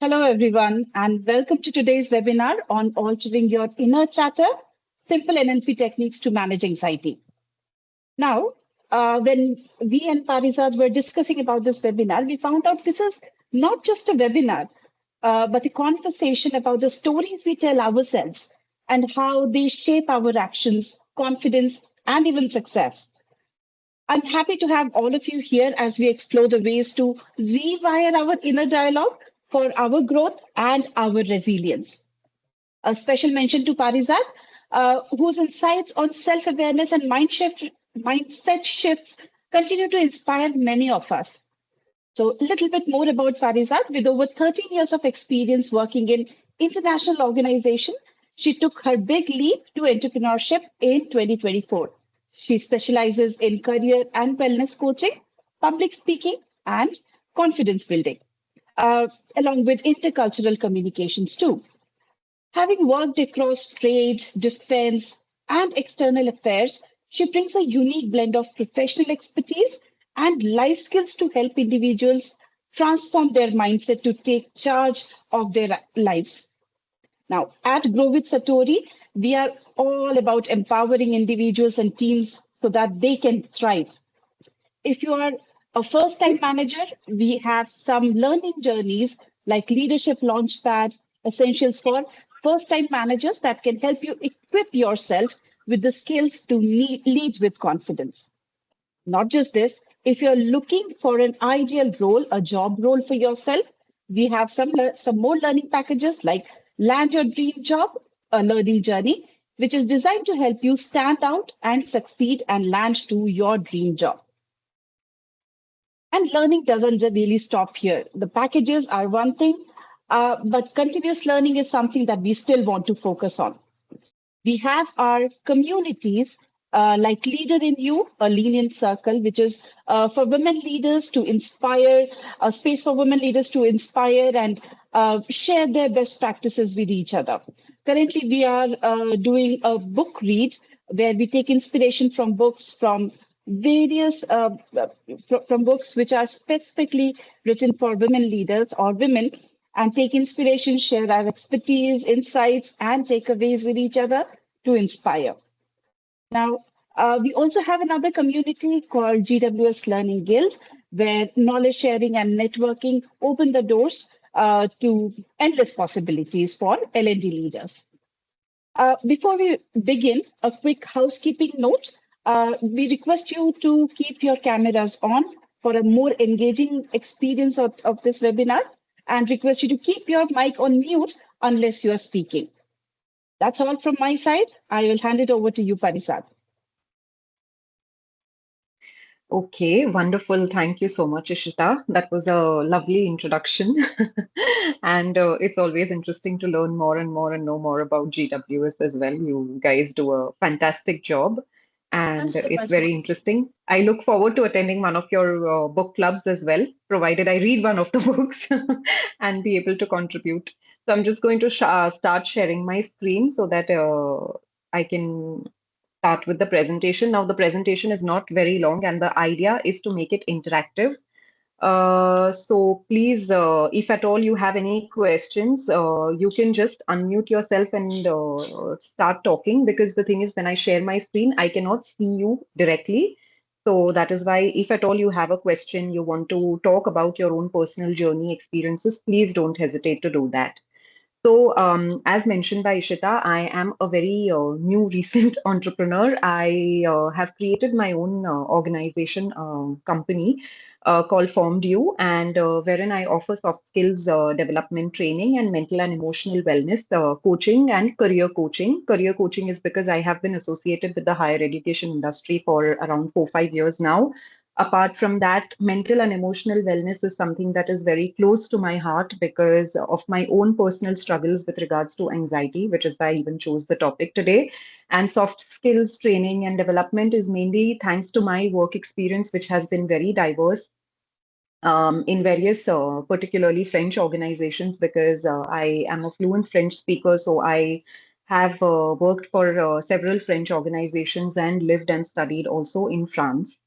Hello, everyone, and welcome to today's webinar on altering your inner chatter, simple NLP techniques to manage anxiety. Now, when we and Parizad were discussing about this webinar, we found out this is not just a webinar, but a conversation about the stories we tell ourselves and how they shape our actions, confidence, and even success. I'm happy to have all of you here as we explore the ways to rewire our inner dialogue for our growth and our resilience. A special mention to Parizad, whose insights on self awareness and mindset shifts continue to inspire many of us. So, a little bit more about Parizad. With over 13 years of experience working in international organization, she took her big leap to entrepreneurship in 2024. She specializes in career and wellness coaching, public speaking, and confidence building, along with intercultural communications too. Having worked across trade, defense, and external affairs, she brings a unique blend of professional expertise and life skills to help individuals transform their mindset to take charge of their lives. Now, at Grow with Satori, we are all about empowering individuals and teams so that they can thrive. If you are a first time manager, we have some learning journeys like Leadership Launchpad, Essentials for First Time Managers that can help you equip yourself with the skills to lead with confidence. Not just this, if you're looking for an ideal role, a job role for yourself, we have some more learning packages like Land Your Dream Job, a learning journey, which is designed to help you stand out and succeed and land to your dream job. And learning doesn't really stop here. The packages are one thing, but continuous learning is something that we still want to focus on. We have our communities like Leader in You, a lenient circle, which is for women leaders to inspire, a space for women leaders to inspire and share their best practices with each other. Currently, we are doing a book read where we take inspiration from books from various from books which are specifically written for women leaders or women and take inspiration, share our expertise, insights, and takeaways with each other to inspire. Now, we also have another community called GWS Learning Guild, where knowledge sharing and networking open the doors to endless possibilities for L&D leaders. Before we begin, a quick housekeeping note. We request you to keep your cameras on for a more engaging experience of this webinar and request you to keep your mic on mute unless you are speaking. That's all from my side. I will hand it over to you, Parizad. Okay, wonderful. Thank you so much, Ishita. That was a lovely introduction. And it's always interesting to learn more and more and know more about GWS as well. You guys do a fantastic job, and Thanks so it's much. very interesting. I look forward to attending one of your book clubs as well, provided I read one of the books and be able to contribute. So I'm just going to start sharing my screen so that I can start with the presentation. Now, the presentation is not very long, and the idea is to make it interactive. So please, if at all you have any questions, you can just unmute yourself and start talking, because the thing is, when I share my screen, I cannot see you directly. So that is why, if at all you have a question, you want to talk about your own personal journey experiences, please don't hesitate to do that. So, as mentioned by Ishita, I am a very new recent entrepreneur. I have created my own organization company called Formed You, and wherein I offer soft skills development training and mental and emotional wellness coaching and career coaching. Career coaching is because I have been associated with the higher education industry for around 4 5 years now. Apart from that, mental and emotional wellness is something that is very close to my heart because of my own personal struggles with regards to anxiety, which is why I even chose the topic today. And soft skills training and development is mainly thanks to my work experience, which has been very diverse in various, particularly French organizations, because I am a fluent French speaker. So I have worked for several French organizations and lived and studied also in France.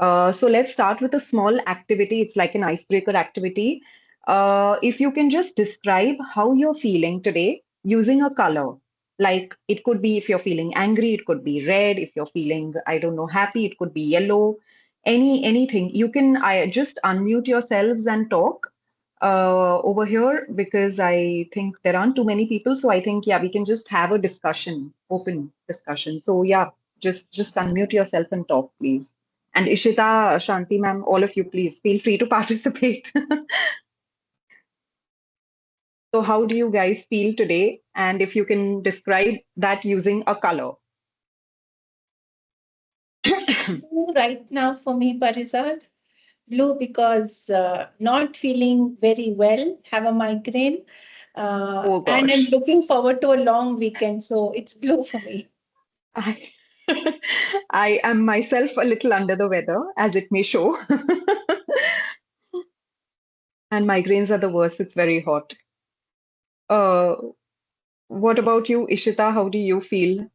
So let's start with a small activity. It's like an icebreaker activity. If you can just describe how you're feeling today using a color. Like it could be if you're feeling angry, it could be red. If you're feeling, I don't know, happy, it could be yellow. Anything. You can just unmute yourselves and talk over here because I think there aren't too many people. So I think yeah, we can just have a discussion, open discussion. So yeah, just unmute yourself and talk, please. And Ishita, Shanti ma'am, all of you, please feel free to participate. So, how do you guys feel today? And if you can describe that using a color. Blue right now for me, Parizad. Blue because not feeling very well, have a migraine, Oh and I'm gosh, looking forward to a long weekend. So it's blue for me. I, I am myself a little under the weather, as it may show. And migraines are the worst. It's very hot. Uh, what about you, Ishita? How do you feel?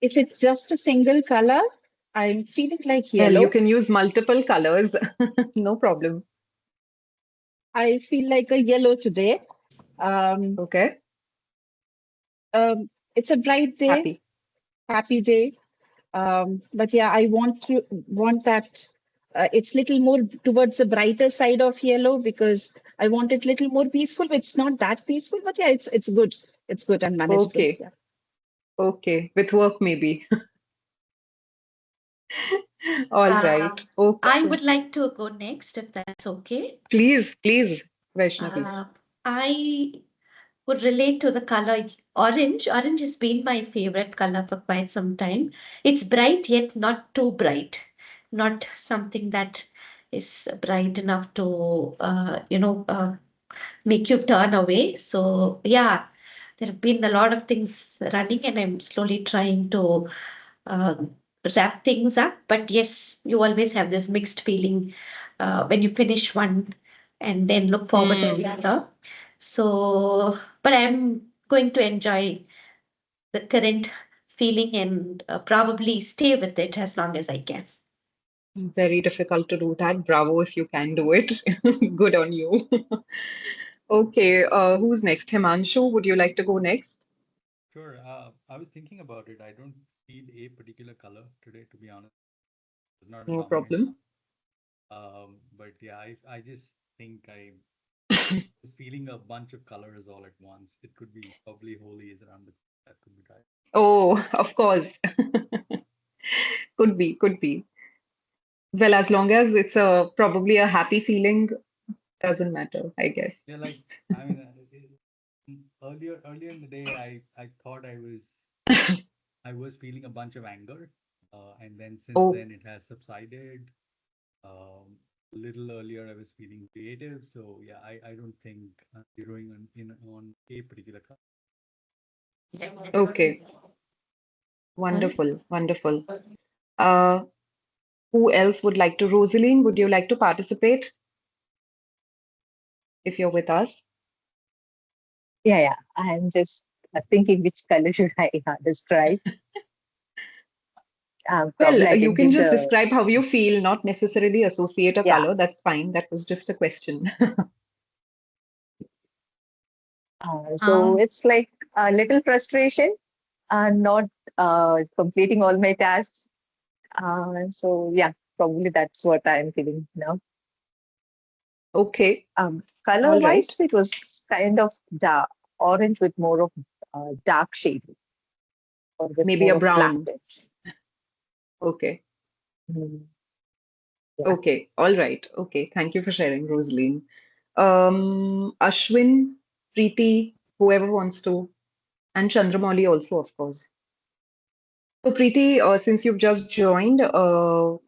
If it's just a single color, I'm feeling like Well, you yellow. can use multiple colors. No problem. I feel like a yellow today. Um, Okay. it's a bright day, Happy. happy day. But yeah, I want that. It's little more towards the brighter side of yellow because I want it little more peaceful. It's not that peaceful, but yeah, it's good. It's good and manageable. Okay. Yeah. Okay. With work, maybe. All right. I Okay. would like to go next, if that's okay. Please, please, Vaishnavi. Uh, I would relate to the color orange. Orange has been my favorite color for quite some time. It's bright, yet not too bright. Not something that is bright enough to, make you turn away. So, yeah, there have been a lot of things running, and I'm slowly trying to uh, wrap things up. But yes, you always have this mixed feeling when you finish one and then look forward to the other. So, but I'm going to enjoy the current feeling and probably stay with it as long as I can. Very difficult to do that. Bravo if you can do it. Good on you. Okay, who's next? Himanshu, would you like to go next? Sure. I was thinking about it. I don't feel a particular color today, to be honest. It's not a No combination. problem. But yeah, I just think I was feeling a bunch of colors all at once. It could be probably Holi is around the that could be right. Oh, of course. Could be, could be. Well, as long as it's probably a happy feeling, doesn't matter, I guess. Yeah, like I mean, earlier in the day, I thought I was feeling a bunch of anger, and then since Oh, then it has subsided. Um, a little earlier, I was feeling creative. So yeah, I don't think I'm zeroing on a particular color. okay. Wonderful, wonderful. Uh, who else would like to? Rosaline, would you like to participate if you're with us? Yeah. I'm just thinking which color should I describe. Probably Well, I you can can give just the, describe how you feel, not necessarily associate a yeah. color. That's fine. That was just a question. So it's like a little frustration, not completing all my tasks. So yeah, probably that's what I'm feeling now. Okay, Color all right. wise, it was kind of dark orange with more of dark shade or with Maybe a more of brown. blackish. Okay, Mm, yeah. okay, all right. Okay, thank you for sharing, Rosaline. Ashwin, Preeti, whoever wants to, and Chandramauli also, of course. So, Preeti, since you've just joined,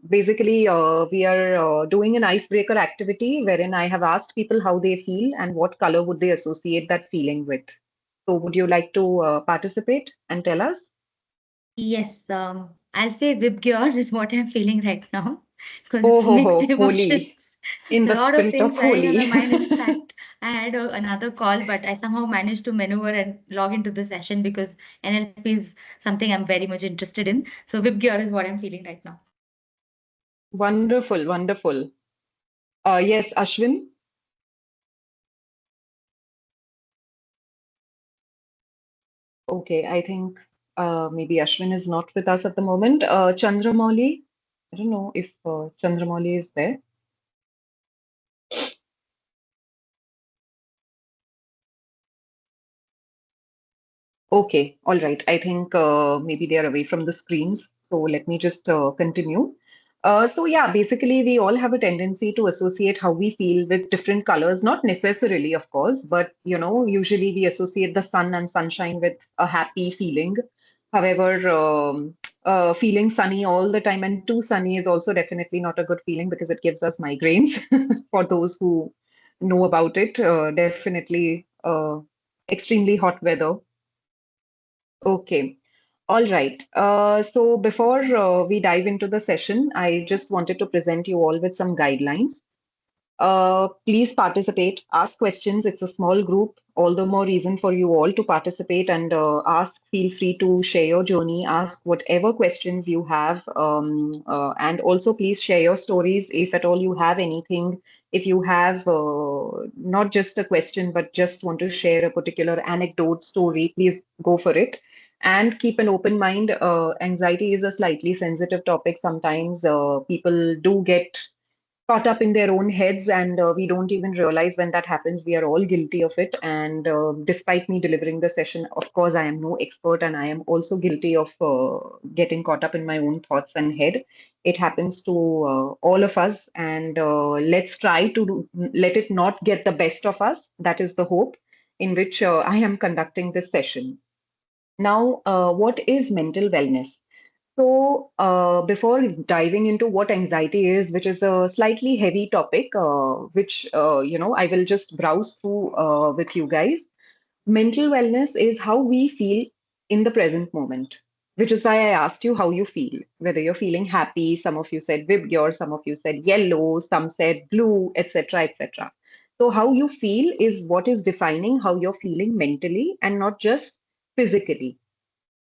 basically we are doing an icebreaker activity wherein I have asked people how they feel and what color would they associate that feeling with. So, would you like to participate and tell us? Yes, I'll say Vibgyor is what I'm feeling right now because Oh, it's ho, mixed ho, holy, emotions. in A the lot of spirit of things running on my holy. mind. In fact, I had another call, but I somehow managed to maneuver and log into the session because NLP is something I'm very much interested in. So Vibgyor is what I'm feeling right now. Wonderful, wonderful. Yes, Ashwin. Okay, I think maybe Ashwin is not with us at the moment. Chandramauli, I don't know if Chandramauli is there. Okay, all right. I think maybe they are away from the screens. So let me just continue. So yeah, basically we all have a tendency to associate how we feel with different colors, not necessarily, of course, but usually we associate the sun and sunshine with a happy feeling. However, feeling sunny all the time and too sunny is also definitely not a good feeling because it gives us migraines. For those who know about it, definitely extremely hot weather. Okay. All right. So before we dive into the session, I just wanted to present you all with some guidelines. Please participate, ask questions. It's a small group, all the more reason for you all to participate and ask. Feel free to share your journey, ask whatever questions you have. And also, please share your stories if at all you have anything. If you have not just a question, but just want to share a particular anecdote, story, please go for it. And keep an open mind. Anxiety is a slightly sensitive topic. Sometimes people do get caught up in their own heads and we don't even realize when that happens. We are all guilty of it, and despite me delivering the session, of course I am no expert and I am also guilty of getting caught up in my own thoughts and head. It happens to all of us, and let's try to let it not get the best of us. That is the hope in which I am conducting this session. Now, what is mental wellness? So, before diving into what anxiety is, which is a slightly heavy topic, which I will just browse through with you guys. Mental wellness is how we feel in the present moment, which is why I asked you how you feel. Whether you're feeling happy, some of you said vibgyor, some of you said yellow, some said blue, etc., etc. So, how you feel is what is defining how you're feeling mentally and not just physically.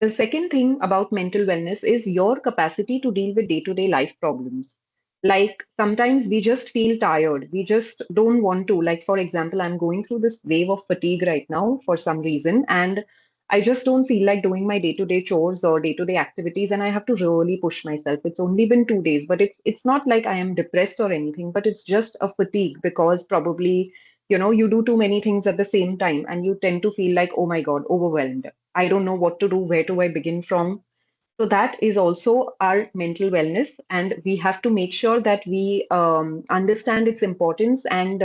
The second thing about mental wellness is your capacity to deal with day to day life problems. Like sometimes we just feel tired. We just don't want to. Like, for example, I'm going through this wave of fatigue right now for some reason, and I just don't feel like doing my day to day chores or day to day activities, and I have to really push myself. It's only been 2 days, but it's not like I am depressed or anything, but it's just a fatigue because probably you do too many things at the same time and you tend to feel like, oh my God, overwhelmed. I don't know what to do. Where do I begin from? So that is also our mental wellness, and we have to make sure that we understand its importance and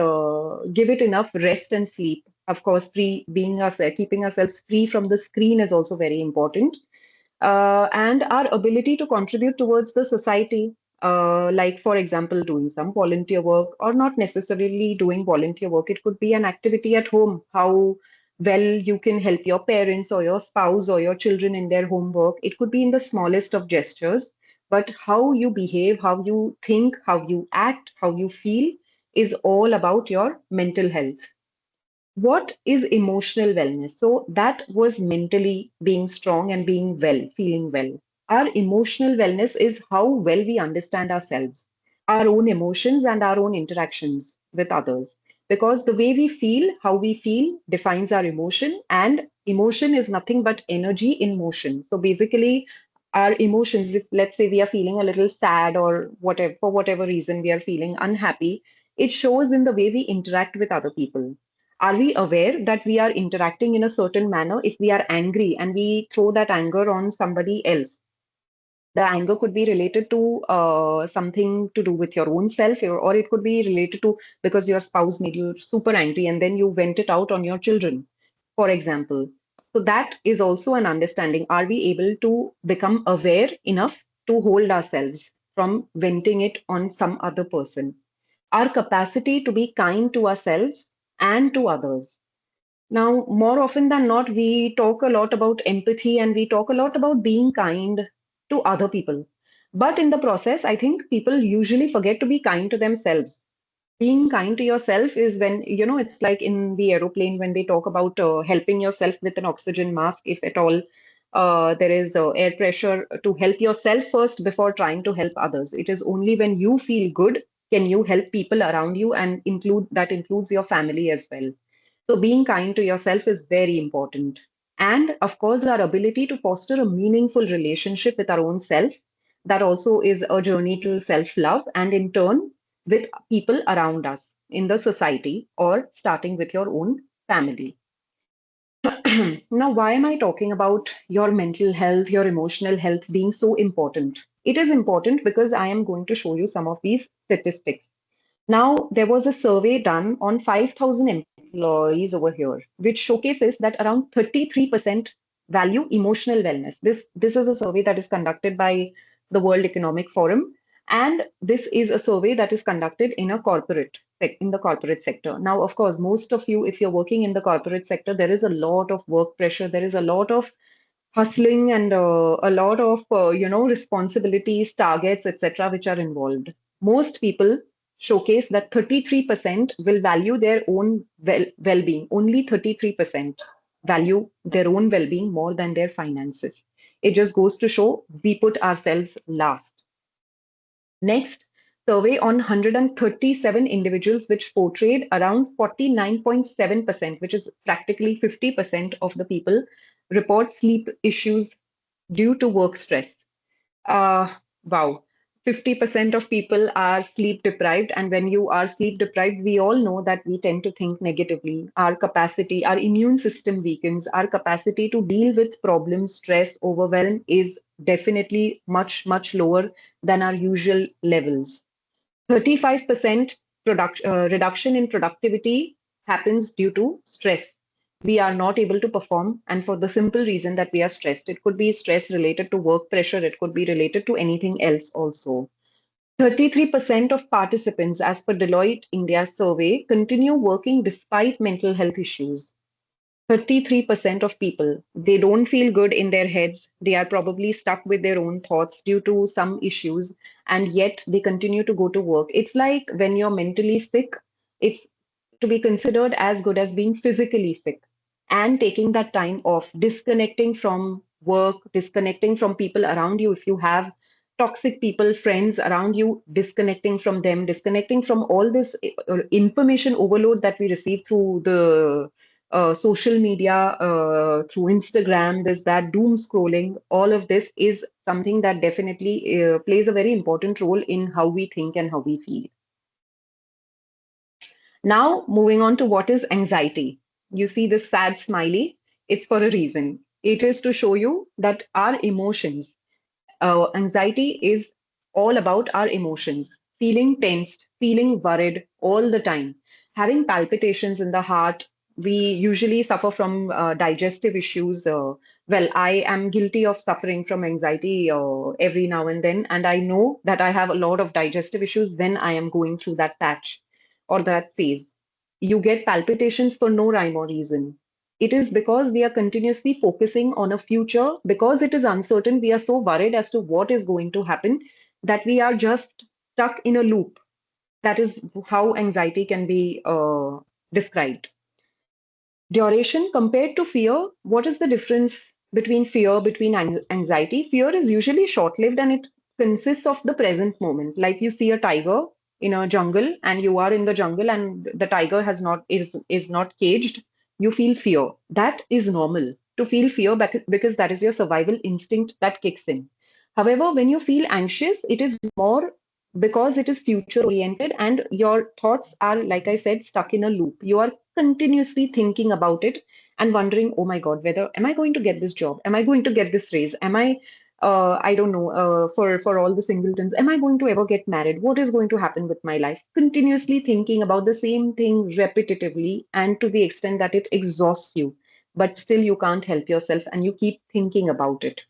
give it enough rest and sleep. Of course, keeping ourselves free from the screen is also very important, and our ability to contribute towards the society. Like, for example, doing some volunteer work, or not necessarily doing volunteer work. It could be an activity at home. How well you can help your parents or your spouse or your children in their homework. It could be in the smallest of gestures, but how you behave, how you think, how you act, how you feel is all about your mental health. What is emotional wellness? So that was mentally being strong and being well, feeling well. Our emotional wellness is how well we understand ourselves, our own emotions, and our own interactions with others. Because the way we feel, how we feel, defines our emotion, and emotion is nothing but energy in motion. So basically, our emotions, if let's say we are feeling a little sad or whatever, for whatever reason we are feeling unhappy, it shows in the way we interact with other people. Are we aware that we are interacting in a certain manner? If we are angry and we throw that anger on somebody else, the anger could be related to something to do with your own self, or it could be related to because your spouse made you super angry and then you vent it out on your children, for example. So that is also an understanding. Are we able to become aware enough to hold ourselves from venting it on some other person? Our capacity to be kind to ourselves and to others. Now, more often than not, we talk a lot about empathy and we talk a lot about being kind to other people. But in the process, I think people usually forget to be kind to themselves. Being kind to yourself is when, it's like in the aeroplane when they talk about helping yourself with an oxygen mask, if at all there is air pressure, to help yourself first before trying to help others. It is only when you feel good can you help people around you, and includes your family as well. So being kind to yourself is very important. And of course, our ability to foster a meaningful relationship with our own self, that also is a journey to self-love, and in turn with people around us in the society, or starting with your own family. Now, why am I talking about your mental health, your emotional health being so important? It is important because I am going to show you some of these statistics. Now, there was a survey done on 5,000 employees over here, which showcases that around 33% value emotional wellness. This is a survey that is conducted by the World Economic Forum, and this is a survey that is conducted in the corporate sector. Now, of course, most of you, if you're working in the corporate sector, there is a lot of work pressure. There is a lot of hustling, and a lot of responsibilities, targets, etc., which are involved. Most people showcase that 33% will value their own well-being. Only 33% value their own well-being more than their finances. It just goes to show we put ourselves last. Next, survey on 137 individuals, which portrayed around 49.7%, which is practically 50% of the people, report sleep issues due to work stress. Wow. 50% of people are sleep deprived. And when you are sleep deprived, we all know that we tend to think negatively. Our immune system weakens. Our capacity to deal with problems, stress, overwhelm is definitely much, much lower than our usual levels. 35% reduction in productivity happens due to stress. We are not able to perform, and for the simple reason that we are stressed. It could be stress related to work pressure, it could be related to anything else also. 33% of participants, as per Deloitte India survey, continue working despite mental health issues. 33% of people, they don't feel good in their heads. They are probably stuck with their own thoughts due to some issues, and yet they continue to go to work. It's like when you're mentally sick, it's to be considered as good as being physically sick, and taking that time off, disconnecting from work, disconnecting from people around you. If you have toxic people, friends around you, disconnecting from them, disconnecting from all this information overload that we receive through the social media, through Instagram, this, that, doom scrolling, all of this is something that definitely plays a very important role in how we think and how we feel. Now, moving on to what is anxiety. You see this sad smiley? It's for a reason. It is to show you that our emotions, anxiety is all about our emotions, feeling tensed, feeling worried all the time, having palpitations in the heart. We usually suffer from digestive issues. I am guilty of suffering from anxiety every now and then, and I know that I have a lot of digestive issues when I am going through that patch or that phase. You get palpitations for no rhyme or reason. It is because we are continuously focusing on a future, because it is uncertain. We are so worried as to what is going to happen that we are just stuck in a loop. That is how anxiety can be described. Duration compared to fear, what is the difference between anxiety? Fear is usually short lived, and it consists of the present moment. Like you see a tiger in a jungle, and you are in the jungle, and the tiger is not caged. You feel fear. That is normal to feel fear, because that is your survival instinct that kicks in. However, when you feel anxious, it is more because it is future oriented, and your thoughts are, like I said, stuck in a loop. You are continuously thinking about it and wondering, oh my God, whether am I going to get this job? Am I going to get this raise? Am I don't know, for all the singletons, am I going to ever get married? What is going to happen with my life? Continuously thinking about the same thing repetitively, and to the extent that it exhausts you, but still you can't help yourself and you keep thinking about it.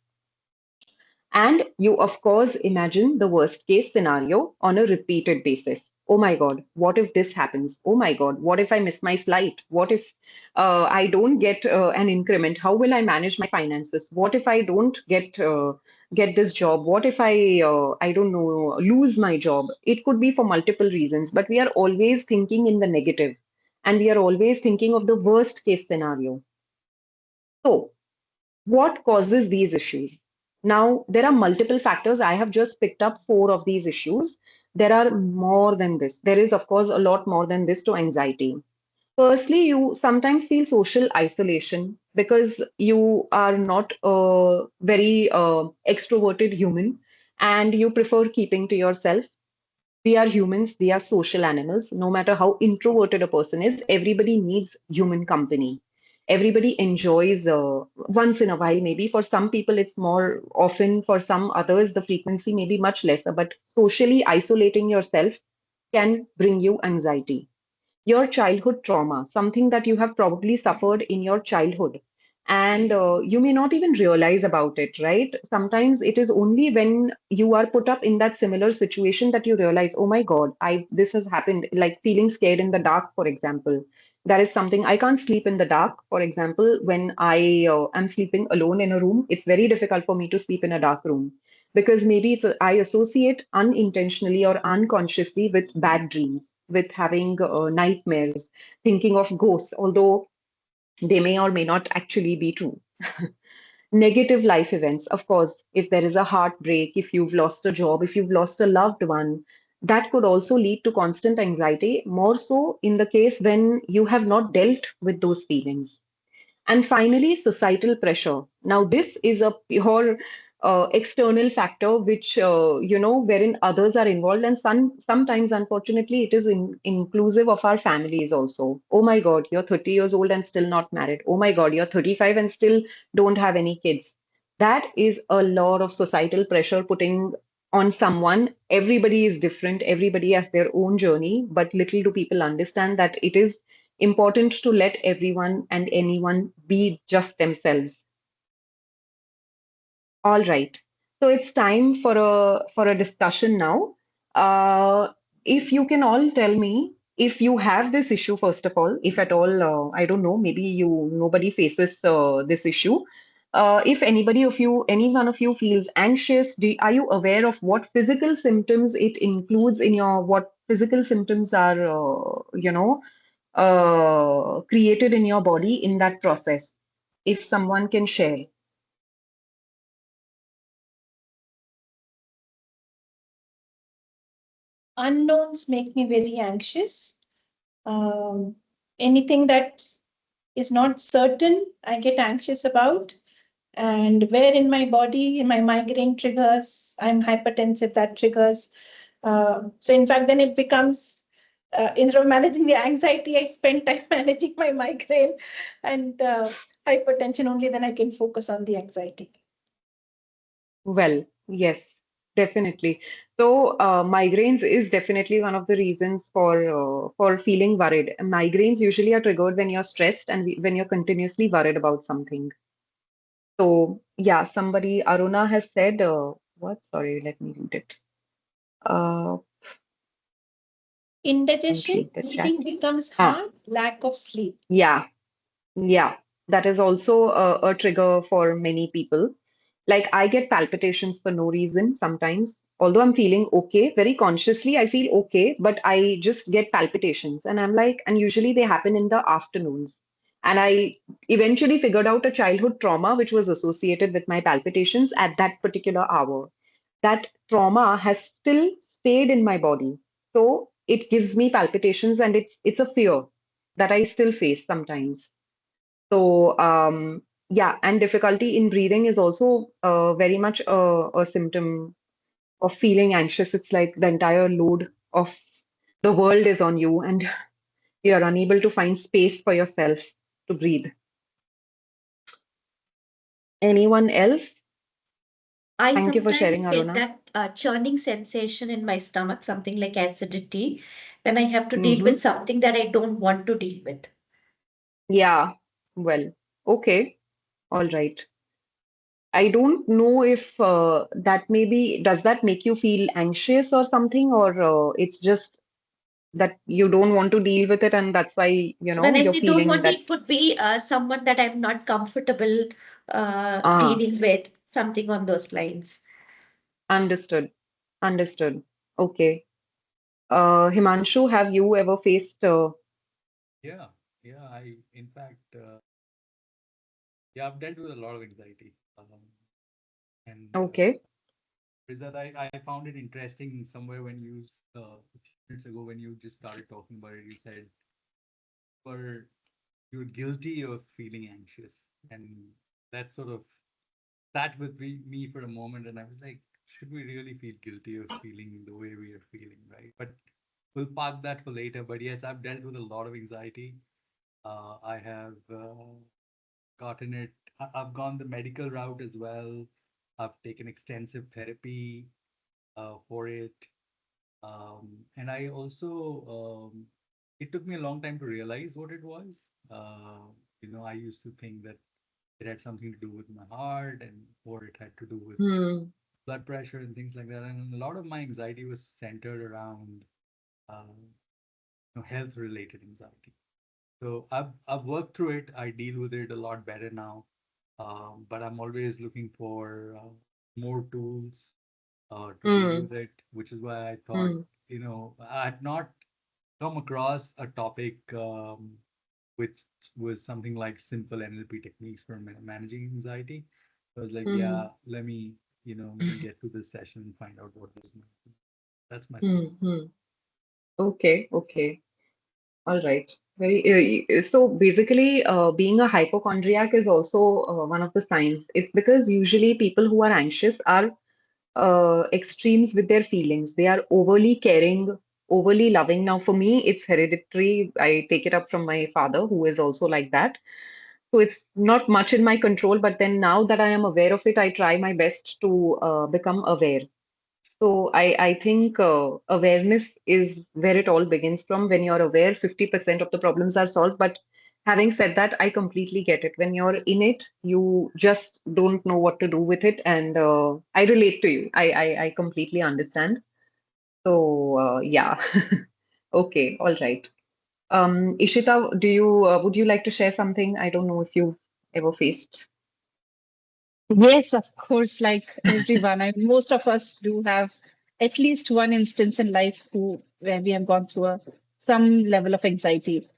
And you, of course, imagine the worst case scenario on a repeated basis. Oh my God, what if this happens? Oh my God, what if I miss my flight? What if I don't get an increment? How will I manage my finances? What if I don't get this job? What if I don't know, lose my job? It could be for multiple reasons, but we are always thinking in the negative, and we are always thinking of the worst case scenario. So, what causes these issues? Now, there are multiple factors. I have just picked up 4 of these issues. There are more than this. There is, of course, a lot more than this to anxiety. Firstly, you sometimes feel social isolation because you are not a very extroverted human and you prefer keeping to yourself. We are humans, we are social animals. No matter how introverted a person is, everybody needs human company. Everybody enjoys once in a while, maybe. For some people, it's more often. For some others, the frequency may be much lesser. But socially isolating yourself can bring you anxiety. Your childhood trauma, something that you have probably suffered in your childhood. And you may not even realize about it, right? Sometimes it is only when you are put up in that similar situation that you realize, oh my God, this has happened, like feeling scared in the dark, for example. That is something I can't sleep in the dark. For example, when I am sleeping alone in a room, it's very difficult for me to sleep in a dark room because maybe I associate unintentionally or unconsciously with bad dreams, with having nightmares, thinking of ghosts, although they may or may not actually be true. Negative life events, of course, if there is a heartbreak, if you've lost a job, if you've lost a loved one, that could also lead to constant anxiety, more so in the case when you have not dealt with those feelings. And finally, societal pressure. Now, this is a pure external factor, which wherein others are involved, and sometimes, unfortunately, it is inclusive of our families also. Oh my God, you're 30 years old and still not married. Oh my God, you're 35 and still don't have any kids. That is a lot of societal pressure putting on someone. Everybody is different. Everybody has their own journey, but little do people understand that it is important to let everyone and anyone be just themselves. All right. So it's time for a discussion now. Uh, if you can all tell me if you have this issue, first of all, if at all, I don't know, maybe nobody faces this issue. If anybody of you, any one of you feels anxious, are you aware of what physical symptoms it includes in what physical symptoms are, created in your body in that process? If someone can share. Unknowns make me very anxious. Um, Anything that is not certain, I get anxious about. And where in my body, my migraine triggers, I'm hypertensive, that triggers. So in fact, then it becomes, instead of managing the anxiety, I spend time managing my migraine and hypertension. Only then I can focus on the anxiety. Well, yes, definitely. So, migraines is definitely one of the reasons for feeling worried. Migraines usually are triggered when you're stressed and when you're continuously worried about something. So, yeah, somebody, Aruna has said, what? Sorry, let me read it. Uh, can't Indigestion, read the chat. breathing becomes Ah, hard, lack of sleep. yeah, yeah. That is also a trigger for many people. Like I get palpitations for no reason sometimes. Although I'm feeling okay, very consciously, I feel okay, but I just get palpitations. And I'm like, and usually they happen in the afternoons. And I eventually figured out a childhood trauma which was associated with my palpitations at that particular hour. That trauma has still stayed in my body. So it gives me palpitations and it's a fear that I still face sometimes. So, yeah, and difficulty in breathing is also very much a symptom of feeling anxious. It's like the entire load of the world is on you, and you are unable to find space for yourself to breathe. Anyone else? I Thank you for sharing, sometimes get Aruna. that churning sensation in my stomach, something like acidity, when I have to deal Hmm. with something that I don't want to deal with. Yeah, well, okay, all right. I don't know if does that make you feel anxious or something, or it's just that you don't want to deal with it and that's why So when I you're say don't feeling want, that. it could be someone that I'm not comfortable Ah, dealing with, something on those lines. understood. Understood. Okay. Himanshu, have you ever faced Yeah, yeah. In fact, yeah, I've dealt with a lot of anxiety, and okay. Rizad, I found it interesting somewhere when you, a few minutes ago, when you just started talking about it, you said were you're guilty of feeling anxious. And that sort of sat with me for a moment. And I was like, should we really feel guilty of feeling the way we are feeling, right? But we'll park that for later. But yes, I've dealt with a lot of anxiety. I have gotten it. I've gone the medical route as well. I've taken extensive therapy for it. And I also, it took me a long time to realize what it was. Uh, I used to think that it had something to do with my heart and or it had to do with Hmm. blood pressure and things like that. And a lot of my anxiety was centered around health related anxiety. So I've worked through it. I deal with it a lot better now. But I'm always looking for more tools to deal Hmm. with it, which is why I thought, Hmm. I had not come across a topic which was something like simple NLP techniques for managing anxiety. So I was like, Hmm. yeah, let me get to this session and find out what this means. That's my Hmm. suggestion. Hmm. Okay. Okay. All right. So basically, being a hypochondriac is also one of the signs. It's because usually people who are anxious are extremes with their feelings. They are overly caring, overly loving. Now, for me, it's hereditary. I take it up from my father, who is also like that. So it's not much in my control. But then now that I am aware of it, I try my best to become aware. So I think awareness is where it all begins from. When you're aware, 50% of the problems are solved. But having said that, I completely get it. When you're in it, you just don't know what to do with it. And I relate to you. I completely understand. So yeah. Okay, all right. Ishita, would you like to share something? I don't know if you've ever faced. Yes, of course, like everyone, most of us do have at least one instance in life where we have gone through some level of anxiety.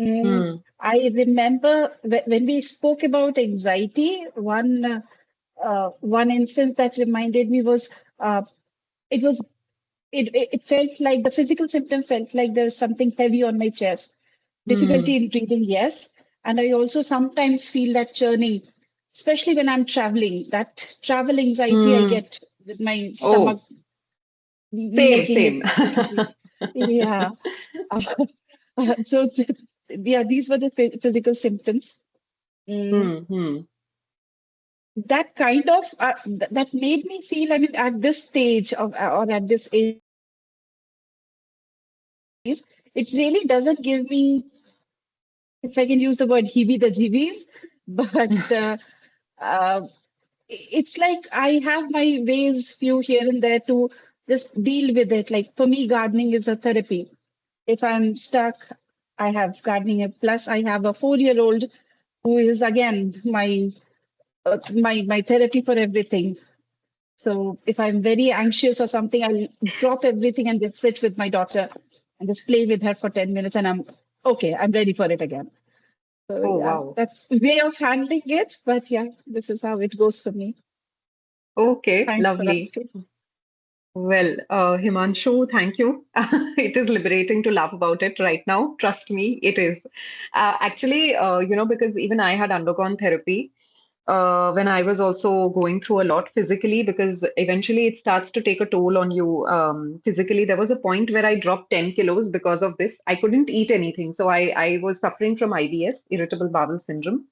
Mm, Hmm. I remember when we spoke about anxiety, one instance that reminded me was uh, it was it felt like the physical symptom felt like there was something heavy on my chest, difficulty Hmm. in breathing, yes, and I also sometimes feel that churning, especially when I'm traveling, that travel anxiety I Hmm. get with my stomach Oh, same, making same. it heavy. Yeah. So yeah, these were the physical symptoms. Mm, Hmm. Hmm. that kind of that made me feel, I mean, at this stage of or at this age, it really doesn't give me, if I can use the word heebie the jeebies, but uh, it's like I have my ways few here and there to just deal with it. Like for me, gardening is a therapy. If I'm stuck, I have gardening. Plus, I have a 4-year-old who is again my therapy for everything. So if I'm very anxious or something, I'll drop everything and just sit with my daughter and just play with her for 10 minutes, and I'm okay. I'm ready for it again. So Oh, yeah, wow. that's way of handling it. But yeah, this is how it goes for me. Okay, Thanks for lovely. asking. Well, Himanshu, thank you. It is liberating to laugh about it right now. Trust me, it is. Actually, because even I had undergone therapy when I was also going through a lot physically, because eventually it starts to take a toll on you physically. There was a point where I dropped 10 kilos because of this. I couldn't eat anything. So I was suffering from IBS, irritable bowel syndrome.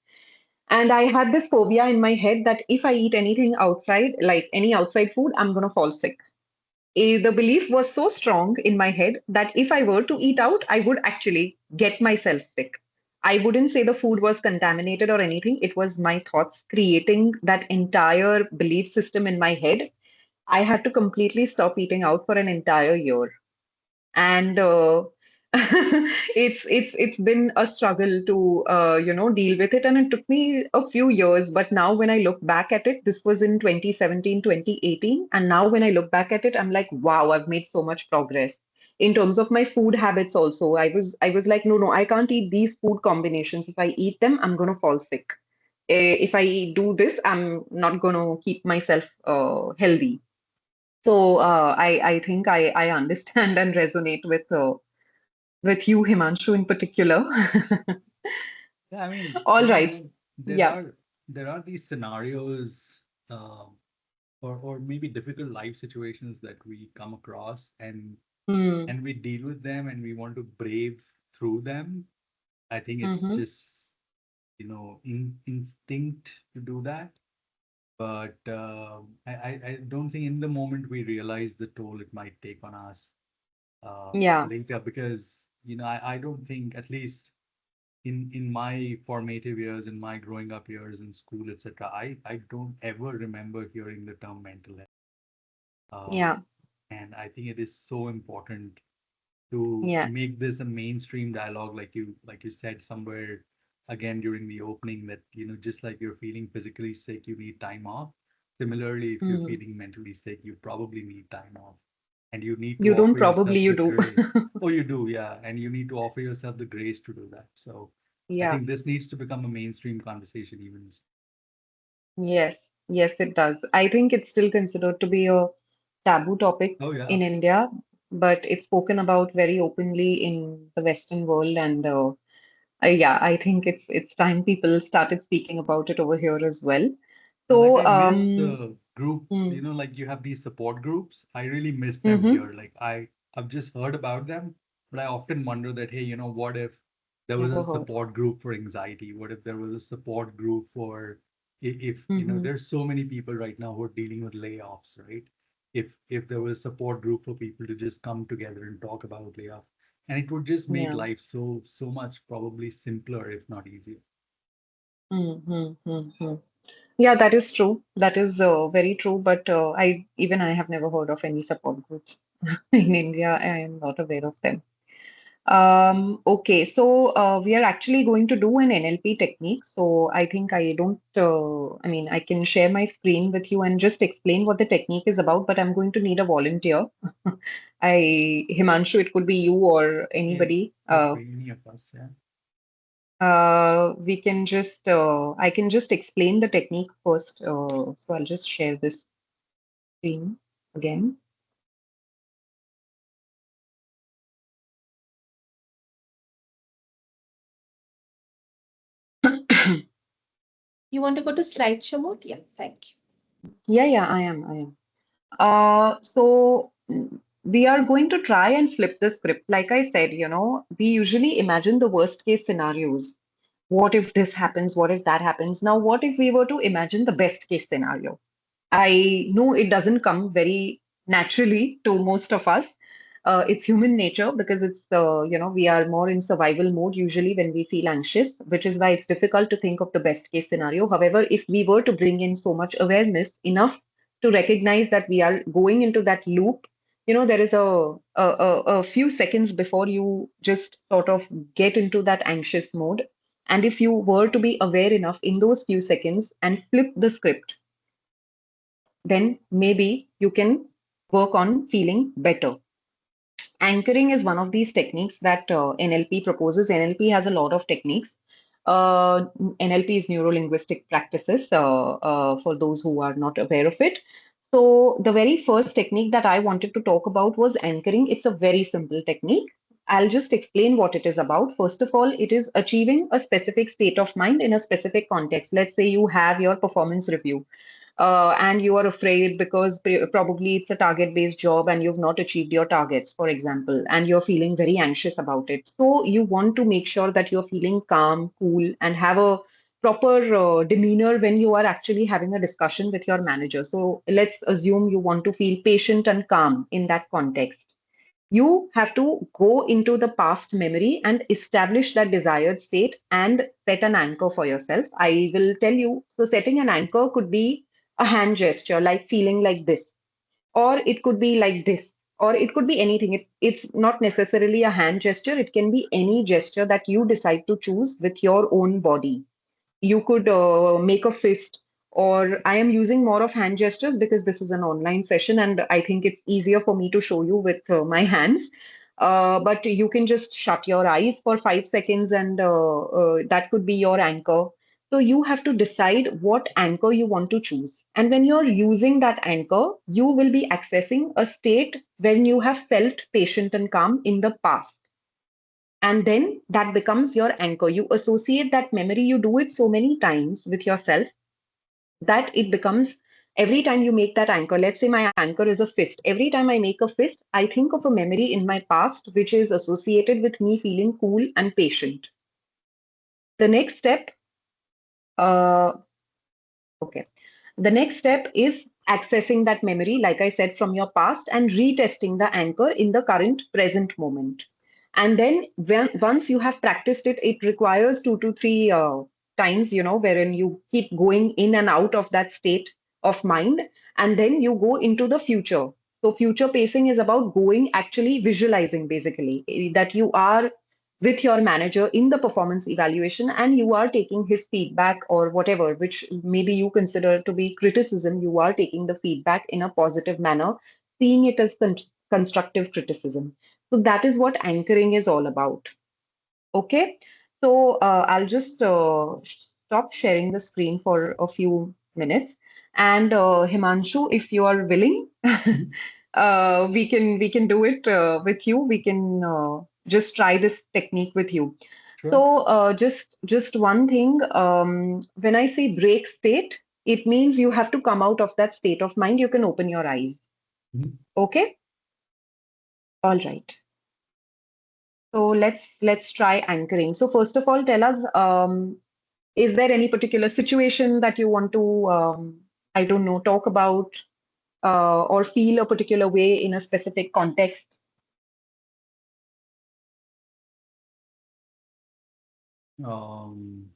And I had this phobia in my head that if I eat anything outside, like any outside food, I'm going to fall sick. The belief was so strong in my head that if I were to eat out, I would actually get myself sick. I wouldn't say the food was contaminated or anything. It was my thoughts creating that entire belief system in my head. I had to completely stop eating out for an entire year. And it's been a struggle to deal with it, and it took me a few years. But now when I look back at it, this was in 2017, 2018, and now when I look back at it, I'm like, wow, I've made so much progress in terms of my food habits also. I was like, no, I can't eat these food combinations. If I eat them, I'm going to fall sick. If I do this, I'm not going to keep myself healthy. So I think I understand and resonate with you, Himanshu, in particular. Yeah, I mean, All right. there Yeah. are these scenarios, or maybe difficult life situations that we come across, Mm. and we deal with them, and we want to brave through them. I think it's Mm-hmm. just, instinct to do that. But I don't think in the moment we realize the toll it might take on us Yeah. later, because I don't think, at least in my formative years, in my growing up years in school, etc., I don't ever remember hearing the term mental health. Um, Yeah. and I think it is so important to Yeah. make this a mainstream dialogue, like you said somewhere again during the opening, that just like you're feeling physically sick, you need time off. Similarly, if you're Mm. feeling mentally sick, you probably need time off, and you need to You don't, offer probably yourself you the do. grace. Oh, you do, yeah, and you need to offer yourself the grace to do that. So I Yeah. think this needs to become a mainstream conversation, even. Yes. Yes, it does. I think it's still considered to be a taboo topic Oh yeah. in India, but it's spoken about very openly in the Western world, and yeah, I think it's time people started speaking about it over here as well. Like, So, I miss group, mm, like you have these support groups. I really miss them mm-hmm. here. Like, I've just heard about them, but I often wonder that, hey, what if there was a Never heard. support group for anxiety? What if there was a support group for, if Mm-hmm. there's so many people right now who are dealing with layoffs, right? If there was a support group for people to just come together and talk about layoffs, and it would just make Yeah. life so much probably simpler, if not easier. Mm-hmm. Yeah, that is true. That is very true. But I have never heard of any support groups in India. I am not aware of them. Okay, so we are actually going to do an NLP technique. So I think I don't, I mean, I can share my screen with you and just explain what the technique is about, but I'm going to need a volunteer. Himanshu, it could be you or Yeah, anybody. feel free, any of us. Yeah. We can just, I can just explain the technique first. So I'll just share this screen again. You want to go to slideshow mode? Yeah, thank you. Yeah, I am. I am. We are going to try and flip the script. Like I said, we usually imagine the worst case scenarios. What if this happens? What if that happens? Now, what if we were to imagine the best case scenario? I know it doesn't come very naturally to most of us. It's human nature because we are more in survival mode usually when we feel anxious, which is why it's difficult to think of the best case scenario. However, if we were to bring in so much awareness enough to recognize that we are going into that loop, there is a few seconds before you just sort of get into that anxious mode. And if you were to be aware enough in those few seconds and flip the script, then maybe you can work on feeling better. Anchoring is one of these techniques that NLP proposes. NLP has a lot of techniques. NLP is neuro linguistic practices for those who are not aware of it. So, the very first technique that I wanted to talk about was anchoring. It's a very simple technique. I'll just explain what it is about. First of all, it is achieving a specific state of mind in a specific context. Let's say you have your performance review and you are afraid because probably it's a target based job and you've not achieved your targets, for example, and you're feeling very anxious about it. So you want to make sure that you're feeling calm, cool, and have a proper demeanor when you are actually having a discussion with your manager. So let's assume you want to feel patient and calm in that context. You have to go into the past memory and establish that desired state and set an anchor for yourself. I will tell you. So, setting an anchor could be a hand gesture, like feeling like this, or it could be like this, or it could be anything. It's not necessarily a hand gesture, it can be any gesture that you decide to choose with your own body. You could make a fist, or I am using more of hand gestures because this is an online session and I think it's easier for me to show you with my hands. But you can just shut your eyes for 5 seconds and that could be your anchor. So you have to decide what anchor you want to choose. And when you're using that anchor, you will be accessing a state when you have felt patient and calm in the past. And then that becomes your anchor. You associate that memory, you do it so many times with yourself that it becomes every time you make that anchor. Let's say my anchor is a fist. Every time I make a fist, I think of a memory in my past which is associated with me feeling cool and patient. The next step, uh, okay. The next step is accessing that memory, like I said, from your past and retesting the anchor in the current present moment. And then once you have practiced it, it requires 2 to 3 times, wherein you keep going in and out of that state of mind. And then you go into the future. So future pacing is about going, actually visualizing basically that you are with your manager in the performance evaluation and you are taking his feedback or whatever, which maybe you consider to be criticism, you are taking the feedback in a positive manner, seeing it as constructive criticism. So that is what anchoring is all about. Okay. So I'll just stop sharing the screen for a few minutes. And Himanshu, if you are willing, we can do it with you. We can just try this technique with you. Sure. So just one thing. When I say break state, it means you have to come out of that state of mind. You can open your eyes. Mhm. Okay. All right. So let's try anchoring. So first of all, tell us, is there any particular situation that you want to, I don't know, talk about or feel a particular way in a specific context? Um,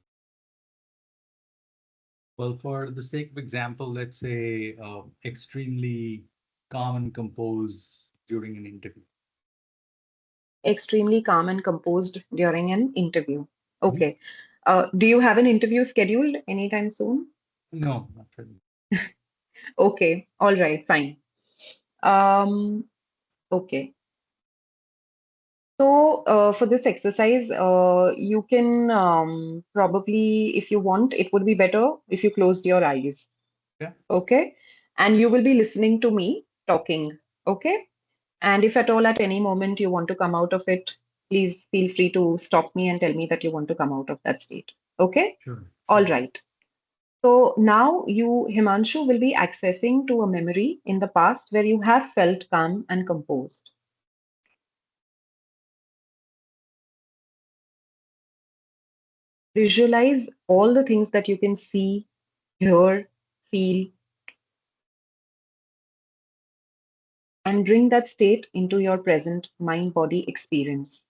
well, for the sake of example, let's say extremely calm and composed during an interview. Extremely calm and composed during an interview. Mhm. Okay. Do you have an interview scheduled anytime soon? No, not really. Okay. All right. Fine. Um, okay. So for this exercise, you can probably, if you want, it would be better if you closed your eyes. Yeah. Okay. And you will be listening to me talking. Okay. And if at all at any moment you want to come out of it, please feel free to stop me and tell me that you want to come out of that state. Okay. Sure. All Sure. right. So now you, Himanshu, will be accessing to a memory in the past where you have felt calm and composed. Visualize all the things that you can see, hear, feel, and bring that state into your present mind body experience.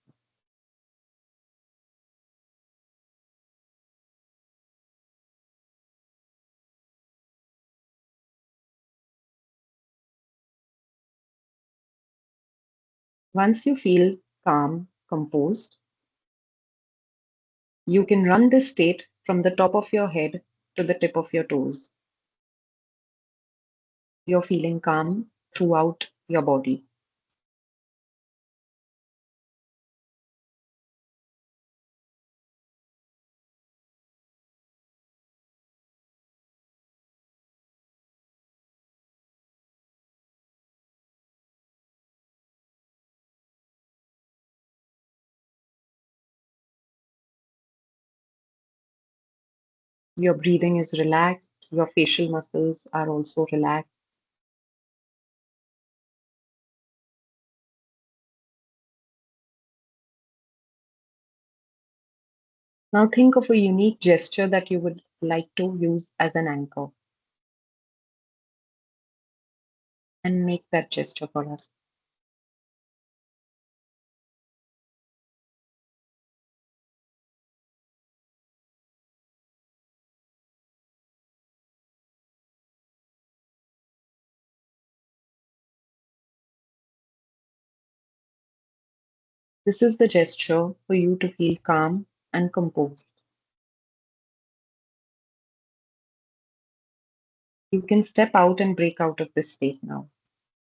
Once you feel calm, composed, you can run this state from the top of your head to the tip of your toes. You're feeling calm throughout your body. Your breathing is relaxed. Your facial muscles are also relaxed. Now think of a unique gesture that you would like to use as an anchor and make that gesture for us. This is the gesture for you to feel calm and composed. You can step out and break out of this state now.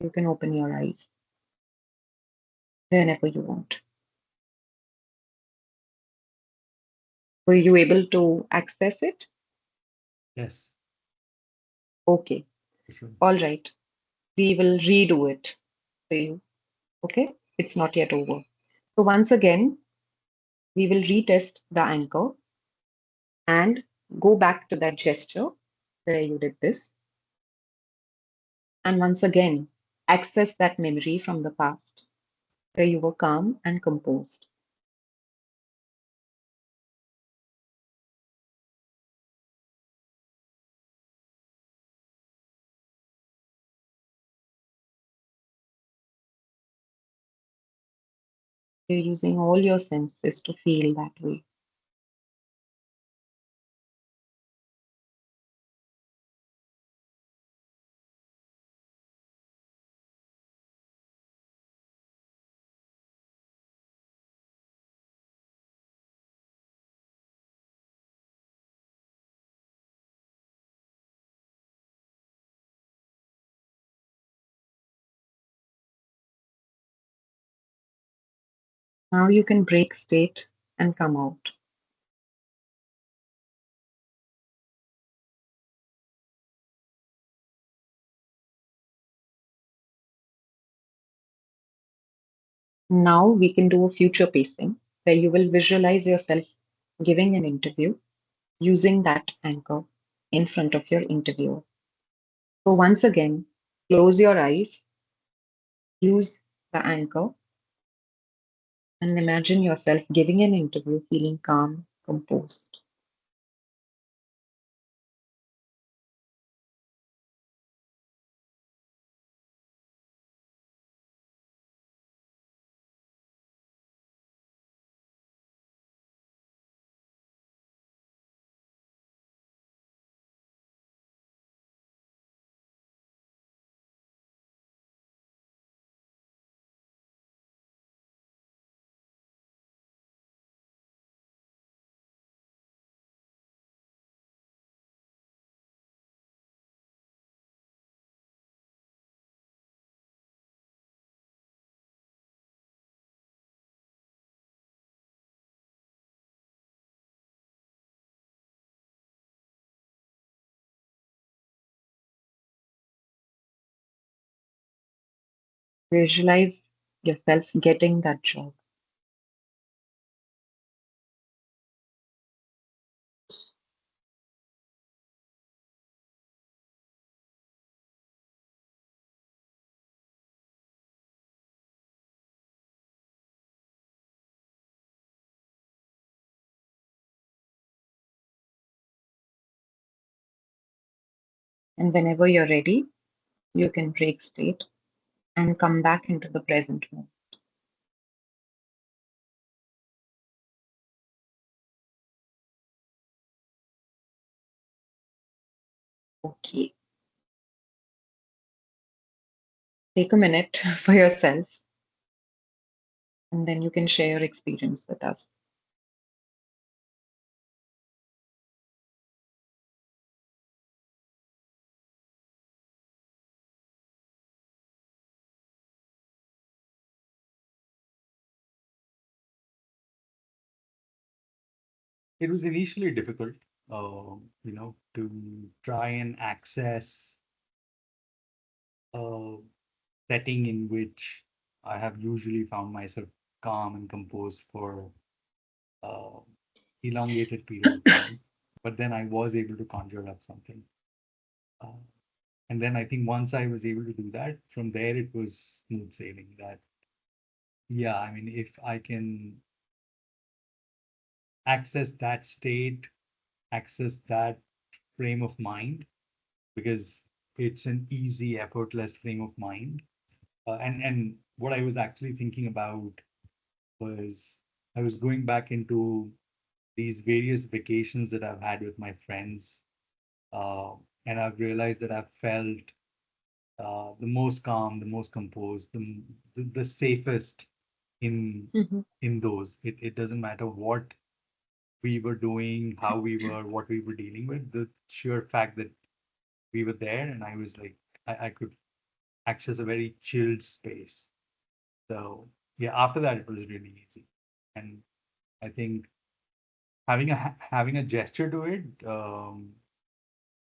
You can open your eyes whenever you want. Were you able to access it? Yes, Okay. for sure. All right. We will redo it for you. Okay. It's not yet over. So once again, we will retest the anchor and go back to that gesture where you did this. And once again, access that memory from the past where you were calm and composed. You're using all your senses to feel that way. Now you can break state and come out. Now we can do a future pacing where you will visualize yourself giving an interview using that anchor in front of your interviewer. So once again, close your eyes, use the anchor, and imagine yourself giving an interview feeling calm, composed. Visualize yourself getting that job. And whenever you're ready, you can break state and come back into the present moment. Okay. Take a minute for yourself, and then you can share your experience with us. It was initially difficult, to try and access a setting in which I have usually found myself calm and composed for uh, elongated period of time. But then I was able to conjure up something. Uh, and then I think once I was able to do that, from there it was smooth sailing. That, yeah, I mean, if I can access that state, access that frame of mind, because it's an easy, effortless frame of mind. And what I was actually thinking about was I was going back into these various vacations that I've had with my friends, uh, and I've realized that I've felt the most calm, the most composed, the safest in Mhm. in those. It doesn't matter what we were doing, how we were, what we were dealing with. The sheer fact that we were there, and I was like, I could access a very chilled space. So yeah, after that it was really easy, and I think having a gesture to it,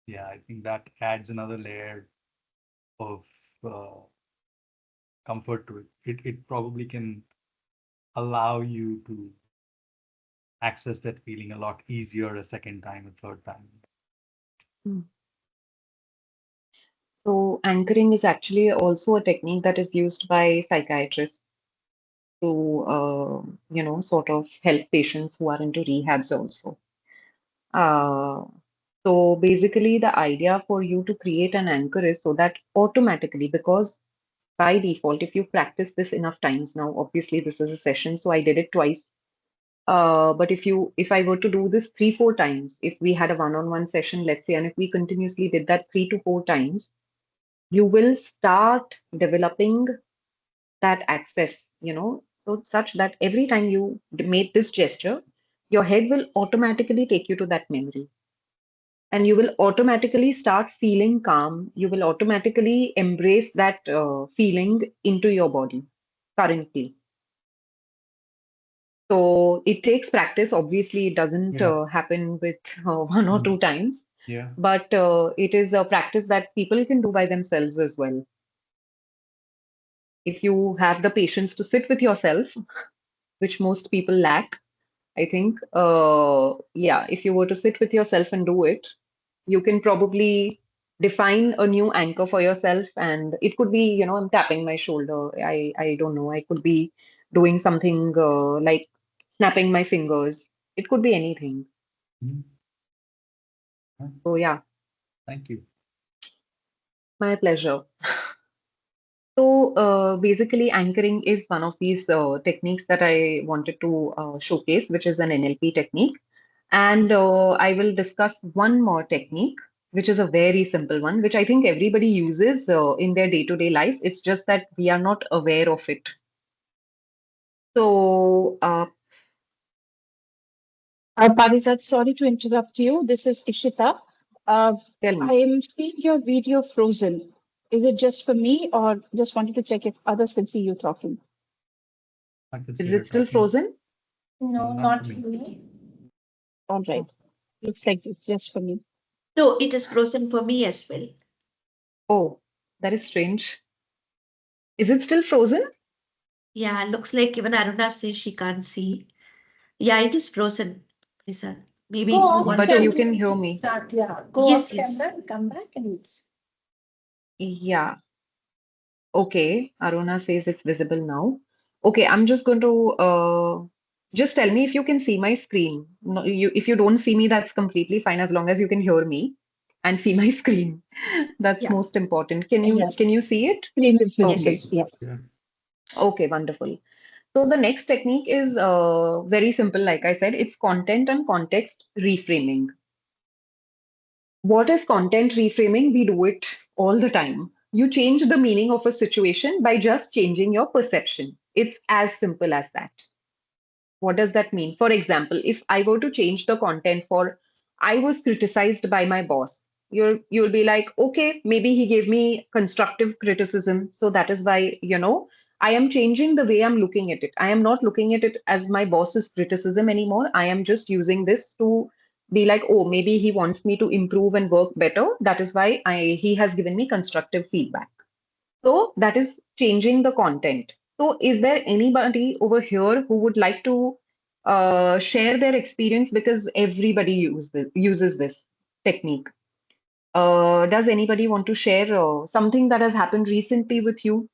Yeah, I think that adds another layer of comfort to it. It probably can allow you to access that feeling a lot easier a second time, a third time. Hmm. So anchoring is actually also a technique that is used by psychiatrists to, sort of help patients who are into rehabs also. Uh, so basically, the idea for you to create an anchor is so that automatically, because by default, if you've practiced this enough times now, obviously this is a session, so I did it twice. But if I were to do this 3, 4 times, if we had a one-on-one session, let's say, and if we continuously did that 3 to 4 times, you will start developing that access, so such that every time you made this gesture, your head will automatically take you to that memory. And you will automatically start feeling calm. You will automatically embrace that feeling into your body currently. So it takes practice. Obviously, it doesn't Yeah. happen with 1 or 2 times, Yeah. but it is a practice that people can do by themselves as well. If you have the patience to sit with yourself, which most people lack, I think, yeah, if you were to sit with yourself and do it, you can probably define a new anchor for yourself. And it could be, I'm tapping my shoulder. I don't know. I could be doing something like snapping my fingers. It could be anything. Mhm. So, yeah, Thank you. my pleasure. So, basically, anchoring is one of these techniques that I wanted to showcase, which is an NLP technique. And I will discuss one more technique, which is a very simple one, which I think everybody uses in their day-to-day life. It's just that we are not aware of it. So, Parizad, sorry to interrupt you. This is Ishita. tell I me, am seeing your video frozen. Is it just for me, or just wanted to check if others can see you talking? I can see is her it still talking. frozen? No, No, not for not for me. me. All right. Oh, Looks like it's just for me. So it is frozen for me as well. oh, that is strange. Is it still frozen? Yeah, looks like even Aruna says she can't see. Yeah, it is frozen, Lisa. Maybe Go you off want But to. you camera can hear and me. start. Yeah, go Yes, off yes. camera and come back and it's. Yeah. Okay. Aruna says it's visible now. Okay, I'm just going to just tell me if you can see my screen. No, if you don't see me, that's completely fine as long as you can hear me and see my screen. That's Yeah. most important. Can Yes. you see it? Screen is visible. Okay. Yes. Yes. Yeah. Okay, wonderful. So the next technique is very simple. Like I said, it's content and context reframing. What is content reframing? We do it all the time. You change the meaning of a situation by just changing your perception. It's as simple as that. What does that mean? For example, if I were to change the content for I was criticized by my boss, you'll be like, okay, maybe he gave me constructive criticism. So that is why, I am changing the way I'm looking at it. I am not looking at it as my boss's criticism anymore. I am just using this to be like, oh, maybe he wants me to improve and work better. That is why he has given me constructive feedback. So that is changing the content. So is there anybody over here who would like to share their experience because everybody uses this technique? Does anybody want to share something that has happened recently with you,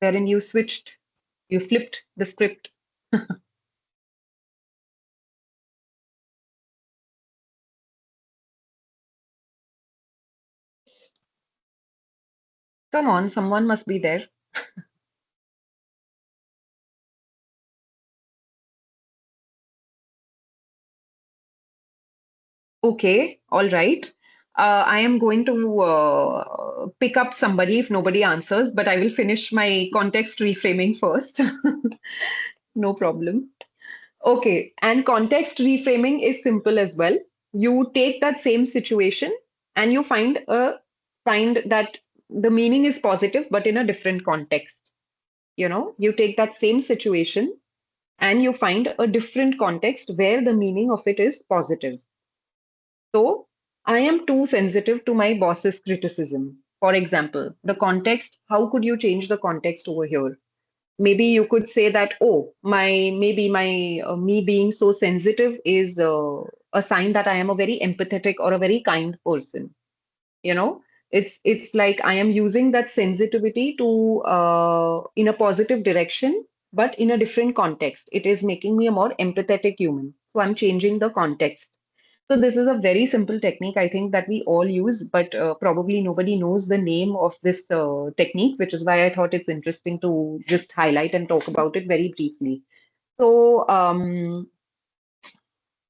wherein you flipped the script? Come on, someone must be there. Okay, all right. I am going to pick up somebody if nobody answers, but I will finish my context reframing first. No problem. Okay, and context reframing is simple as well. You take that same situation and you find that the meaning is positive, but in a different context. You take that same situation and you find a different context where the meaning of it is positive. So I am too sensitive to my boss's criticism. For example, the context, how could you change the context over here? Maybe you could say that, oh, maybe my me being so sensitive is a sign that I am a very empathetic or a very kind person. You know, it's like I am using that sensitivity to in a positive direction, but in a different context. It is making me a more empathetic human. So I'm changing the context. So this is a very simple technique, I think, that we all use, but probably nobody knows the name of this technique, which is why I thought it's interesting to just highlight and talk about it very briefly. So,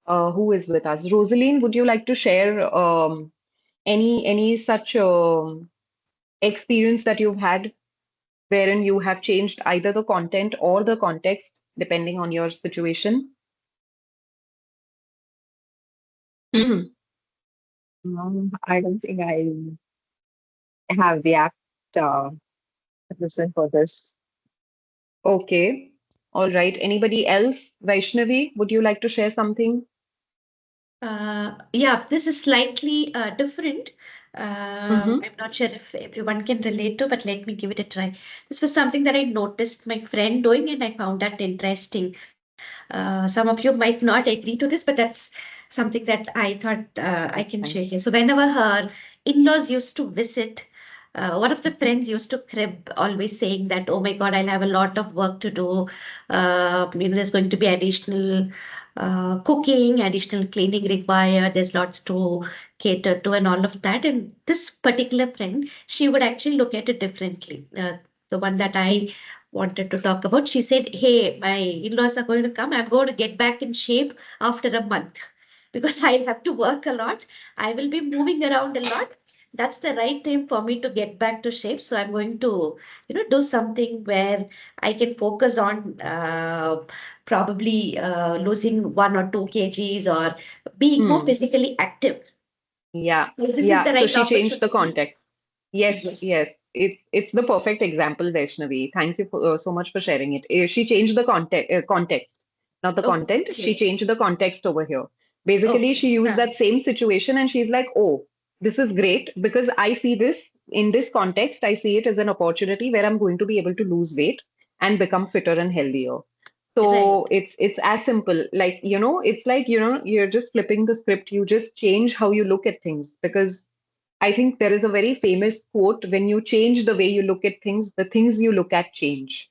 who is with us? Rosaline, would you like to share any such experience that you've had wherein you have changed either the content or the context depending on your situation? I don't think I have the apt person for this. Okay. All right. Anybody else? Vaishnavi, would you like to share something? Yeah, this is slightly different. Mm-hmm. I'm not sure if everyone can relate to, but let me give it a try. This was something that I noticed my friend doing, and I found that interesting. Some of you might not agree to this, but that's something that I thought I That's can share fine. here. So whenever her in-laws used to visit, one of the friends used to crib, always saying that, "Oh my God, I'll have a lot of work to do. There's going to be additional cooking, additional cleaning required. There's lots to cater to, and all of that." And this particular friend, she would actually look at it differently. The one that I wanted to talk about. She said, "Hey, my in-laws are going to come. I'm going to get back in shape after a month because I'll have to work a lot. I will be moving around a lot. That's the right time for me to get back to shape. So I'm going to, do something where I can focus on probably losing 1 or 2 kgs or being more Hmm. physically active. Yeah. Because this is Yeah. the So right she changed the opportunity." context. Yes, Yes. yes. It's the perfect example, Vaishnavi. Thank you so much for sharing it. She changed the context, not the content. She Okay. changed the context over here. Basically, Okay. she used Huh. that same situation and she's like, "Oh, this is great because I see this in this context. I see it as an opportunity where I'm going to be able to lose weight and become fitter and healthier." So Right. it's as simple, like, it's like, you're just flipping the script. You just change how you look at things because I think there is a very famous quote: when you change the way you look at things, the things you look at change.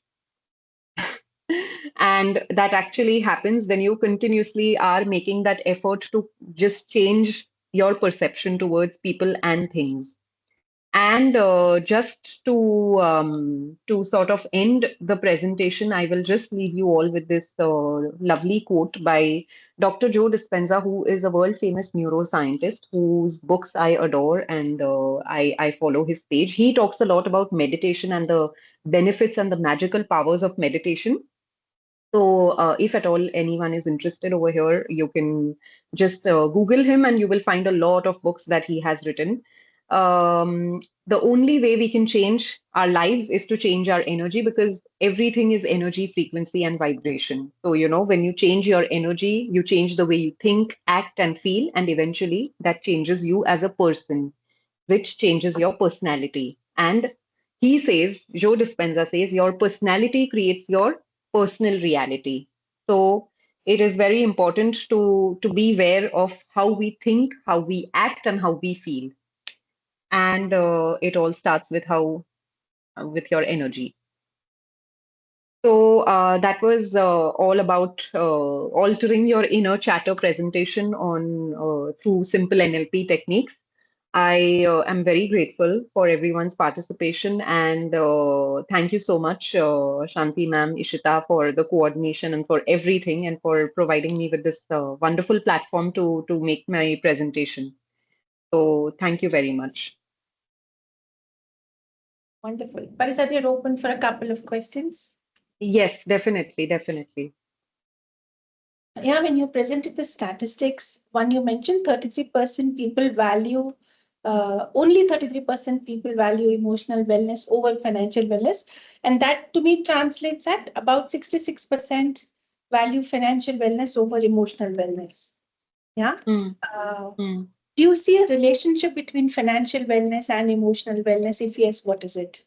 And that actually happens when you continuously are making that effort to just change your perception towards people and things. And just to sort of end the presentation, I will just leave you all with this lovely quote by Dr. Joe Dispenza, who is a world famous neuroscientist whose books I adore and I follow his page. He talks a lot about meditation and the benefits and the magical powers of meditation. So, if at all anyone is interested over here, you can just Google him and you will find a lot of books that he has written. The only way we can change our lives is to change our energy because everything is energy, frequency, and vibration. So, when you change your energy, you change the way you think, act, and feel, and eventually that changes you as a person, which changes your personality. And he says, Joe Dispenza says, your personality creates your personal reality. So it is very important to be aware of how we think, how we act, and how we feel. And it all starts with with your energy. So that was all about altering your inner chatter presentation on through simple NLP techniques. I am very grateful for everyone's participation and thank you so much, Shanti ma'am, Ishita, for the coordination and for everything and for providing me with this wonderful platform to make my presentation. So thank you very much. Wonderful. Parizad, you're open for a couple of questions. Yes, definitely, definitely. Yeah, when you presented the statistics, one you mentioned 33% people value, only 33% people value emotional wellness over financial wellness. And that to me translates at about 66% value financial wellness over emotional wellness. Yeah. Mm, Uh, mm. Do you see a relationship between financial wellness and emotional wellness? If yes, what is it?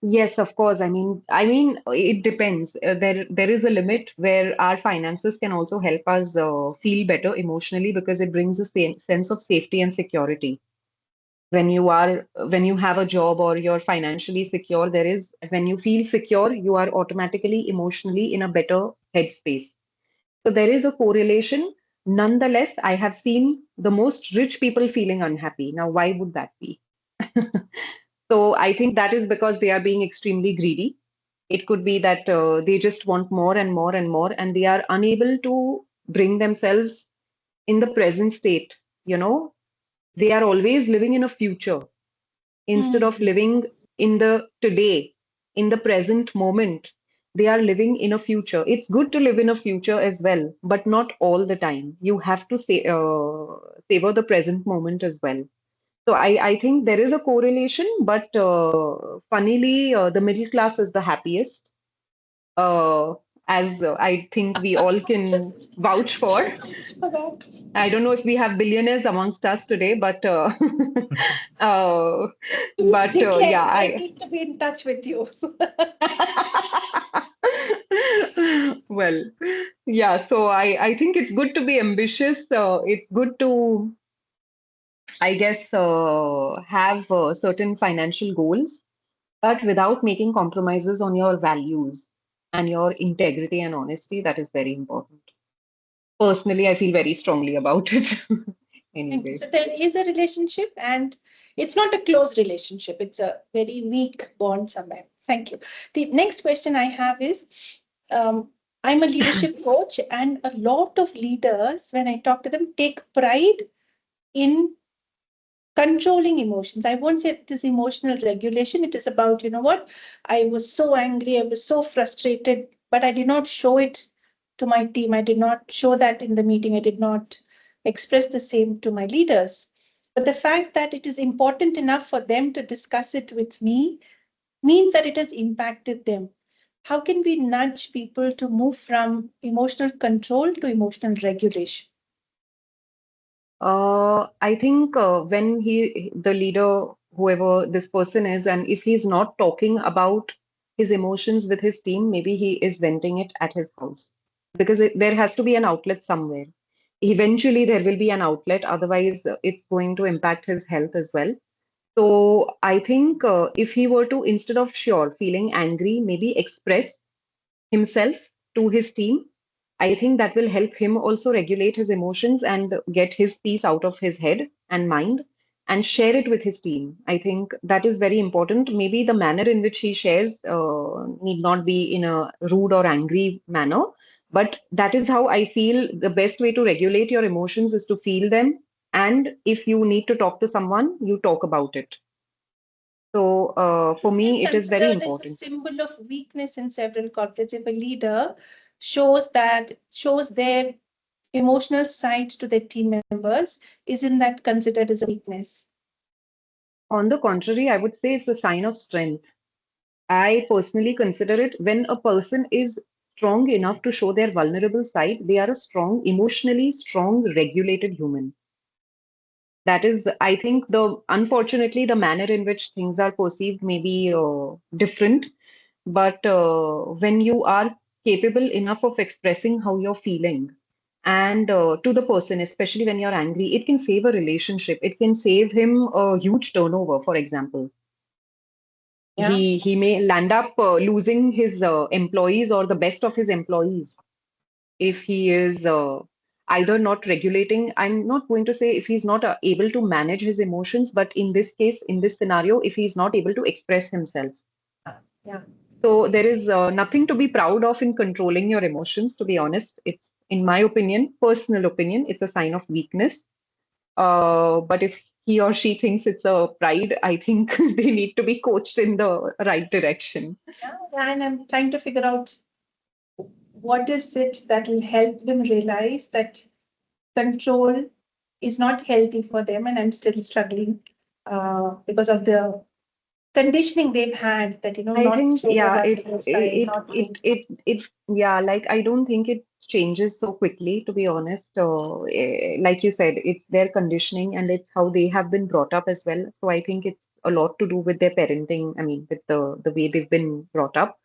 Yes, of course. I mean, it depends. There is a limit where our finances can also help us feel better emotionally because it brings a sense of safety and security. When you have a job or you're financially secure, when you feel secure, you are automatically emotionally in a better headspace. So there is a correlation. Nonetheless, I have seen the most rich people feeling unhappy. Now, why would that be? So I think that is because they are being extremely greedy. It could be that they just want more and more and more, and they are unable to bring themselves in the present state. You know, they are always living in a future instead of living in the today, in the present moment. They are living in a future. It's good to live in a future as well, but not all the time. You have to savor the present moment as well. So I think there is a correlation, but funnily, the middle class is the happiest, uh, as I think we all can vouch for. Thanks for that. I don't know if we have billionaires amongst us today, but uh, Please yeah, declare. I need to be in touch with you. well, yeah. So I think it's good to be ambitious. It's good to, I guess, have certain financial goals, but without making compromises on your values and your integrity and honesty. That is very important. Personally, I feel very strongly about it. Thank you. Anyway. So there is a relationship, and it's not a close relationship. It's a very weak bond somewhere. Thank you. The next question I have is, um, I'm a leadership coach, and a lot of leaders, when I talk to them, take pride in controlling emotions. I won't say it is emotional regulation. It is about, you know what, I was so angry, I was so frustrated, but I did not show it to my team. I did not show that in the meeting. I did not express the same to my leaders. But the fact that it is important enough for them to discuss it with me means that it has impacted them. How can we nudge people to move from emotional control to emotional regulation? I think when the leader, whoever this person is, and if he's not talking about his emotions with his team, maybe he is venting it at his house because there has to be an outlet somewhere. Eventually, there will be an outlet. Otherwise, it's going to impact his health as well. So I think if he were to, instead of feeling angry, maybe express himself to his team, I think that will help him also regulate his emotions and get his piece out of his head and mind and share it with his team. I think that is very important. Maybe the manner in which he shares need not be in a rude or angry manner, but that is how I feel the best way to regulate your emotions is to feel them. And if you need to talk to someone, you talk about it. So for me, it is very Considered as a important. symbol of weakness in several corporates. If a leader shows their emotional side to their team members, isn't that considered as a weakness? On the contrary, I would say it's a sign of strength. I personally consider it when a person is strong enough to show their vulnerable side, they are a strong, emotionally strong, regulated human. That is, I think, unfortunately the manner in which things are perceived may be different. But when you are capable enough of expressing how you're feeling, and to the person, especially when you're angry, it can save a relationship. It can save him a huge turnover, for example. Yeah. He may land up losing his employees or the best of his employees if he is either not regulating. I'm not going to say if he's not able to manage his emotions, but in this case, in this scenario, if he's not able to express himself. Yeah. So there is nothing to be proud of in controlling your emotions, to be honest. It's, in my opinion, personal opinion, it's a sign of weakness. But if he or she thinks it's a pride, I think they need to be coached in the right direction. Yeah, and I'm trying to figure out what is it that will help them realize that control is not healthy for them, and I'm still struggling because of the conditioning they've had, that I not think, show the yeah, vulnerable side, not to. yeah, like I don't think it changes so quickly, to be honest. Like you said, it's their conditioning and it's how they have been brought up as well. So I think it's a lot to do with their parenting. I mean, with the way they've been brought up.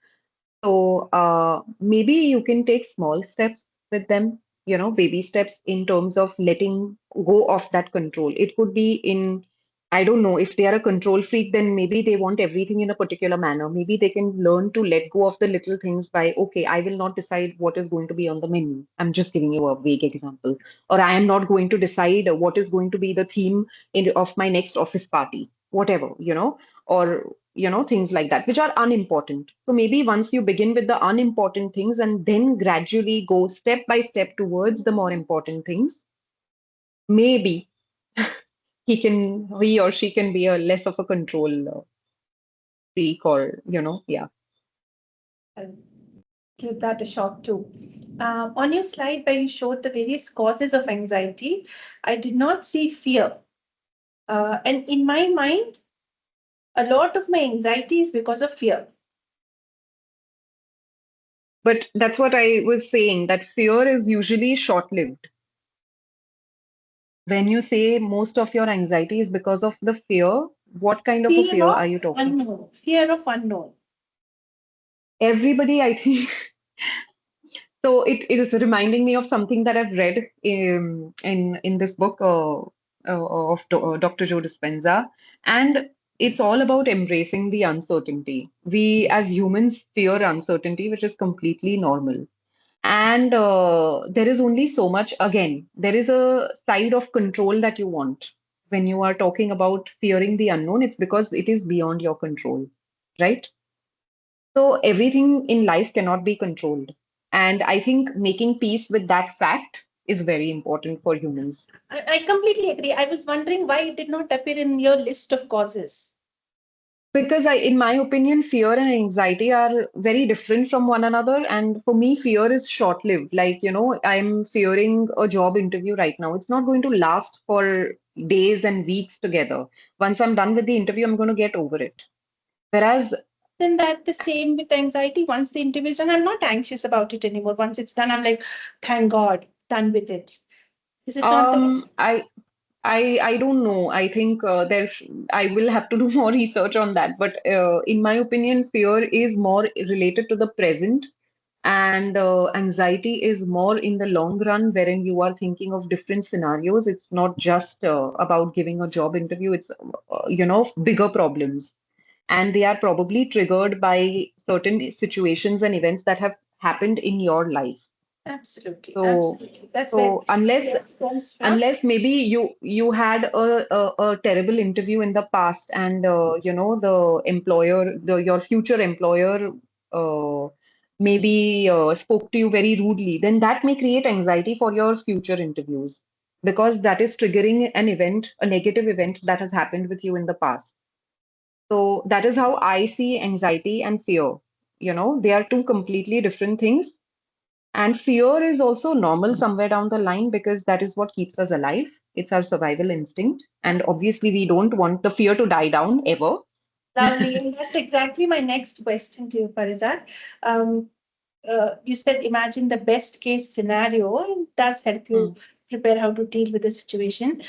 So maybe you can take small steps with them, baby steps in terms of letting go of that control. It could be in, I don't know, if they are a control freak, then maybe they want everything in a particular manner. Maybe they can learn to let go of the little things by, okay, I will not decide what is going to be on the menu. I'm just giving you a vague example. Or I am not going to decide what is going to be the theme of my next office party, whatever, or things like that, which are unimportant. So maybe once you begin with the unimportant things and then gradually go step by step towards the more important things, maybe he or she can be a less of a control freak, or yeah. I'll give that a shot too. On your slide where you showed the various causes of anxiety, I did not see fear. And in my mind, a lot of my anxiety is because of fear. But that's what I was saying, that fear is usually short-lived. When you say most of your anxiety is because of the fear, what kind of a Fear fear are of you talking? unknown. Fear of unknown. Everybody, I think. So it is reminding me of something that I've read in this book of Dr. Joe Dispenza, and it's all about embracing the uncertainty. We as humans fear uncertainty, which is completely normal. And there is only so much. Again, there is a side of control that you want when you are talking about fearing the unknown. It's because it is beyond your control, right? So everything in life cannot be controlled. And I think making peace with that fact is very important for humans. I completely agree. I was wondering why it did not appear in your list of causes. Because in my opinion, fear and anxiety are very different from one another. And for me, fear is short-lived. Like, I'm fearing a job interview right now. It's not going to last for days and weeks together. Once I'm done with the interview, I'm going to get over it. Whereas Then that the same with anxiety. Once the interview is done, I'm not anxious about it anymore. Once it's done, I'm like, thank God, done with it. Is it not that? I don't know. I think I will have to do more research on that. But in my opinion, fear is more related to the present, and anxiety is more in the long run, wherein you are thinking of different scenarios. It's not just about giving a job interview. It's bigger problems, and they are probably triggered by certain situations and events that have happened in your life. Absolutely, So, absolutely. That's where so unless fear comes from. unless maybe you had a terrible interview in the past, and the employer, your future employer, uh, maybe spoke to you very rudely, then that may create anxiety for your future interviews, because that is triggering an event, a negative event that has happened with you in the past. So that is how I see anxiety and fear. They are two completely different things, and fear is also normal somewhere down the line, because that is what keeps us alive. It's our survival instinct. And obviously, we don't want the fear to die down ever. Lovely. And that's exactly my next question to you, Parizad. Um, you said imagine the best case scenario, and does help Hmm. you prepare how to deal with the situation.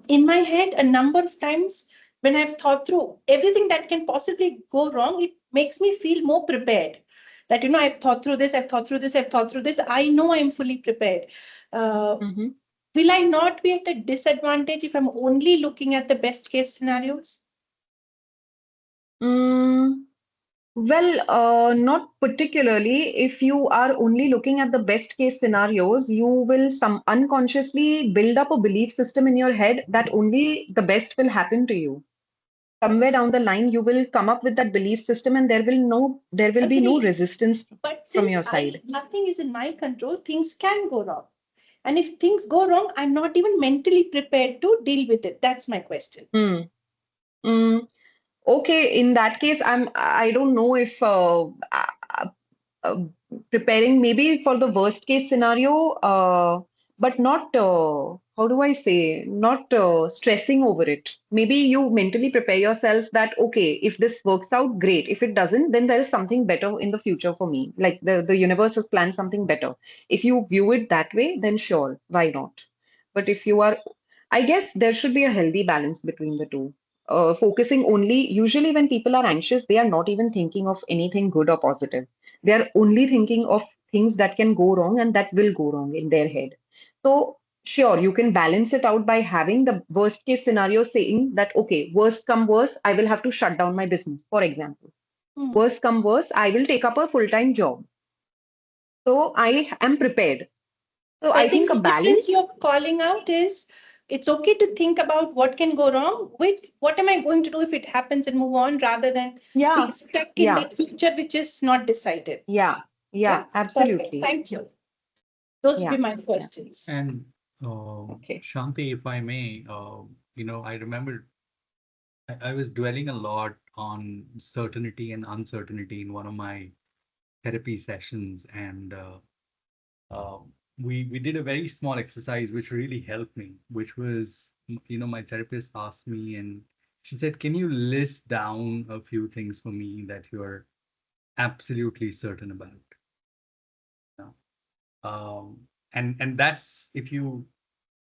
In my head, a number of times when I've thought through everything that can possibly go wrong, it makes me feel more prepared. That, I've thought through this, I've thought through this, I've thought through this. I know I'm fully prepared. Uh, Mhm. will I not be at a disadvantage if I'm only looking at the best case scenarios? Mm, well, not particularly. If you are only looking at the best case scenarios, you will some unconsciously build up a belief system in your head that only the best will happen to you. Somewhere down the line, you will come up with that belief system, and there will be no Agree. resistance But from since your I side. nothing is in my control, things can go wrong. And if things go wrong, I'm not even mentally prepared to deal with it. That's my question. Hmm. Mm, okay, in that case, I don't know if uh, preparing maybe for the worst case scenario, but not, how do I say, not stressing over it. Maybe you mentally prepare yourself that, okay, if this works out, great. If it doesn't, then there is something better in the future for me. Like the universe has planned something better. If you view it that way, then sure, why not? But if you are, I guess there should be a healthy balance between the two. Focusing only, usually when people are anxious, they are not even thinking of anything good or positive. They are only thinking of things that can go wrong and that will go wrong in their head. So, sure, you can balance it out by having the worst case scenario saying that, okay, worst come worst, I will have to shut down my business, for example. Hmm. Worst come worst, I will take up a full time job. So, I am prepared. So, I I think think a the difference balance, you're calling out is it's okay to think about what can go wrong with what am I going to do if it happens and move on rather than be yeah, stuck in yeah, that future which is not decided. yeah, Yeah, yeah, perfect. absolutely. Thank you. Those would be Yeah, my yeah. questions. And Okay. Shanti, if I may, I remember I was dwelling a lot on certainty and uncertainty in one of my therapy sessions, and uh, we did a very small exercise which really helped me, which was, my therapist asked me, and she said, "Can you list down a few things for me that you're absolutely certain about?" Yeah. And that's, if you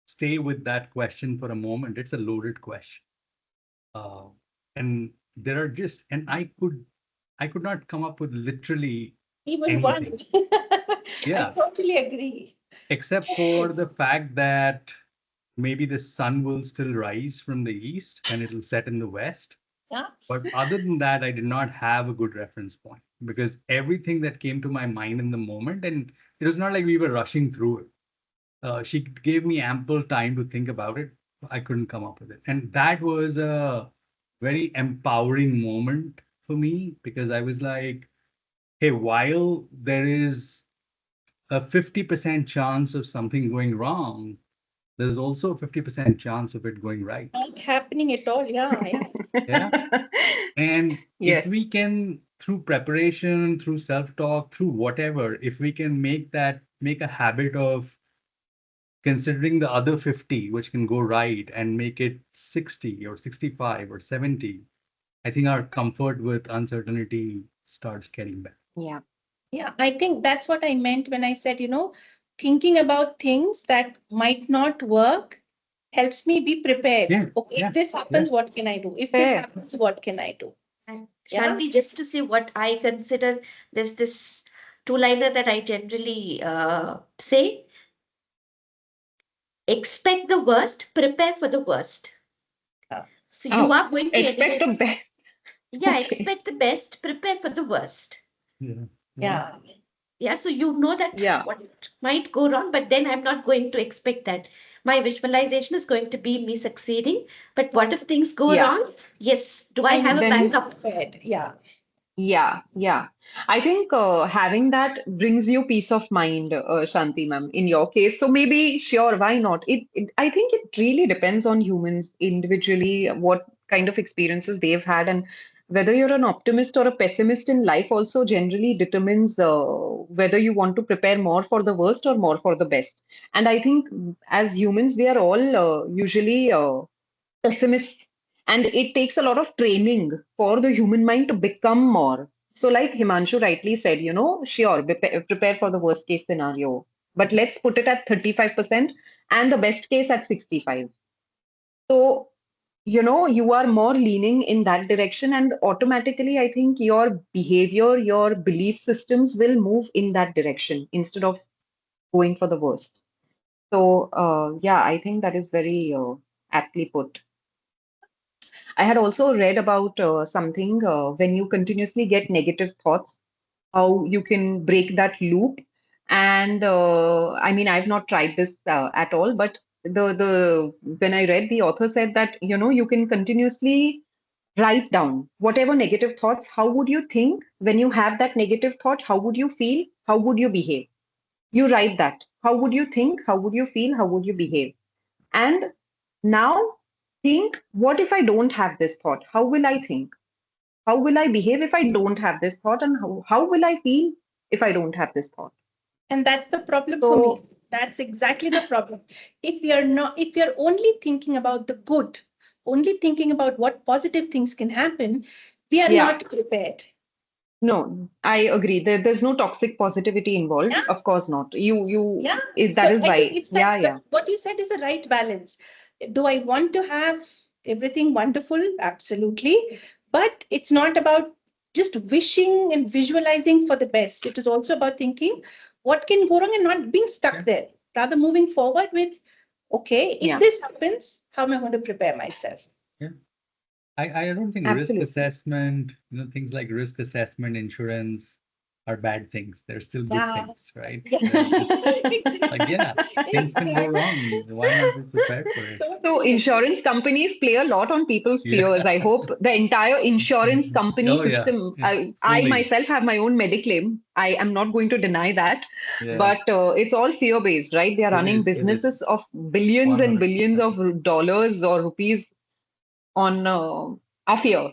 stay with that question for a moment, it's a loaded question. Uh, and there are just, and I could not come up with literally Even one. anything. I Yeah, totally agree. except for the fact that maybe the sun will still rise from the east and it'll set in the west. Yeah. But other than that, I did not have a good reference point because everything that came to my mind in the moment, and it was not like we were rushing through it. She gave me ample time to think about it. I couldn't come up with it. And that was a very empowering moment for me because I was like, hey, while there is a 50% chance of something going wrong, there's also a 50% chance of it going right. Not happening at all. Yeah, yeah. Yeah. And if Yes. we can, through preparation, through self-talk, through whatever, if we can make a habit of considering the other 50, which can go right, and make it 60 or 65 or 70, I think our comfort with uncertainty starts getting better. Yeah. Yeah, I think that's what I meant when I said, thinking about things that might not work helps me be prepared. Yeah, Okay, yeah, if this yeah. happens, what can I do? If this Fair. happens, what can I do? And Yeah. Shanti, just to say what I consider, there's this two-liner that I generally say: expect the worst, prepare for the worst. Yeah. So you Oh, are going to expect anyway. the best. Yeah, Okay. expect the best, prepare for the worst. Yeah. Yeah. Yeah, so you know that Yeah. what might go wrong, but then I'm not going to expect that. My visualization is going to be me succeeding. But what if things go Yeah. wrong? Yes, do I I have need a to be Then backup? prepared. Yeah. yeah, yeah. I think having that brings you peace of mind, Shanti ma'am, in your case. So maybe, sure, why not? I think it really depends on humans individually, what kind of experiences they've had, and whether you're an optimist or a pessimist in life also generally determines whether you want to prepare more for the worst or more for the best. And I think as humans, we are all usually pessimist, and it takes a lot of training for the human mind to become more so. Like Himanshu rightly said, sure, prepare for the worst case scenario, but let's put it at 35% and the best case at 65. So you are more leaning in that direction, and automatically I think your behavior, your belief systems will move in that direction instead of going for the worst. So yeah, I think that is very aptly put. I had also read about something when you continuously get negative thoughts, how you can break that loop. And I mean, I've not tried this at all, but the when I read, the author said that you can continuously write down whatever negative thoughts. How would you think when you have that negative thought? How would you feel? How would you behave? You write that. How would you think? How would you feel? How would you behave? And now think, what if I don't have this thought? How will I think? How will I behave if I don't have this thought? And how will I feel if I don't have this thought? And that's the problem for So, me. That's exactly the problem. If you're only thinking about the good, only thinking about what positive things can happen, we are Yeah. not prepared. No, I agree. There's no toxic positivity involved. Yeah. Of course not. Yeah. That is I think why. it's Yeah, that yeah. what you said is the right balance. Do I want to have everything wonderful? Absolutely. But it's not about just wishing and visualizing for the best. It is also about thinking what can go wrong and not being stuck Yeah. there. Rather moving forward with, okay, if Yeah. this happens, how am I going to prepare myself? Yeah. I don't think risk Absolutely. assessment, things like risk assessment, insurance are bad things. They're still good Yeah. things, right? Yes. They're just Exactly. like, yeah, things can go wrong. Why not be prepared for it? So Totally. insurance companies play a lot on people's fears. I Yeah. hope the entire insurance company Oh, yeah. system, It's I fully. myself have my own Mediclaim. I am not going to deny that, Yeah. but it's all fear-based, right? They are It running is. It is businesses of billions and billions 100% of dollars or rupees on a fear.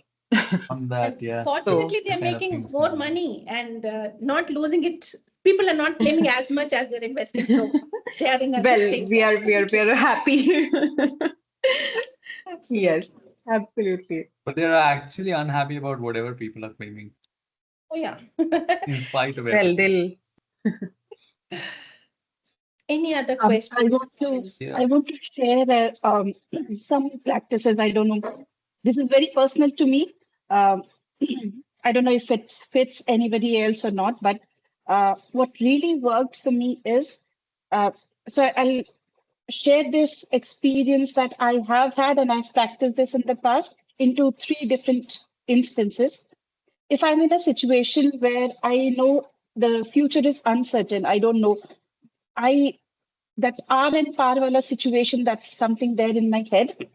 on that. Yeah. Fortunately, they're Kind of making things more can happen. money and not losing it. People are not claiming as much as they're investing, so they are in a good Well, place. we Absolutely. are happy. Absolutely. Yes, absolutely. But they're actually unhappy about whatever people are claiming, Oh yeah. in spite of Well, everything. they'll. Any other I questions? want to Friends? Yeah. I want to share some practices. I don't know. This is very personal to me. Um, I don't know if it fits anybody else or not, but what really worked for me is so I'll share this experience that I have had and I've practiced this in the past into three different instances. If I'm in a situation where I know the future is uncertain, I don't know, I that R and par wala situation, that's something there in my head.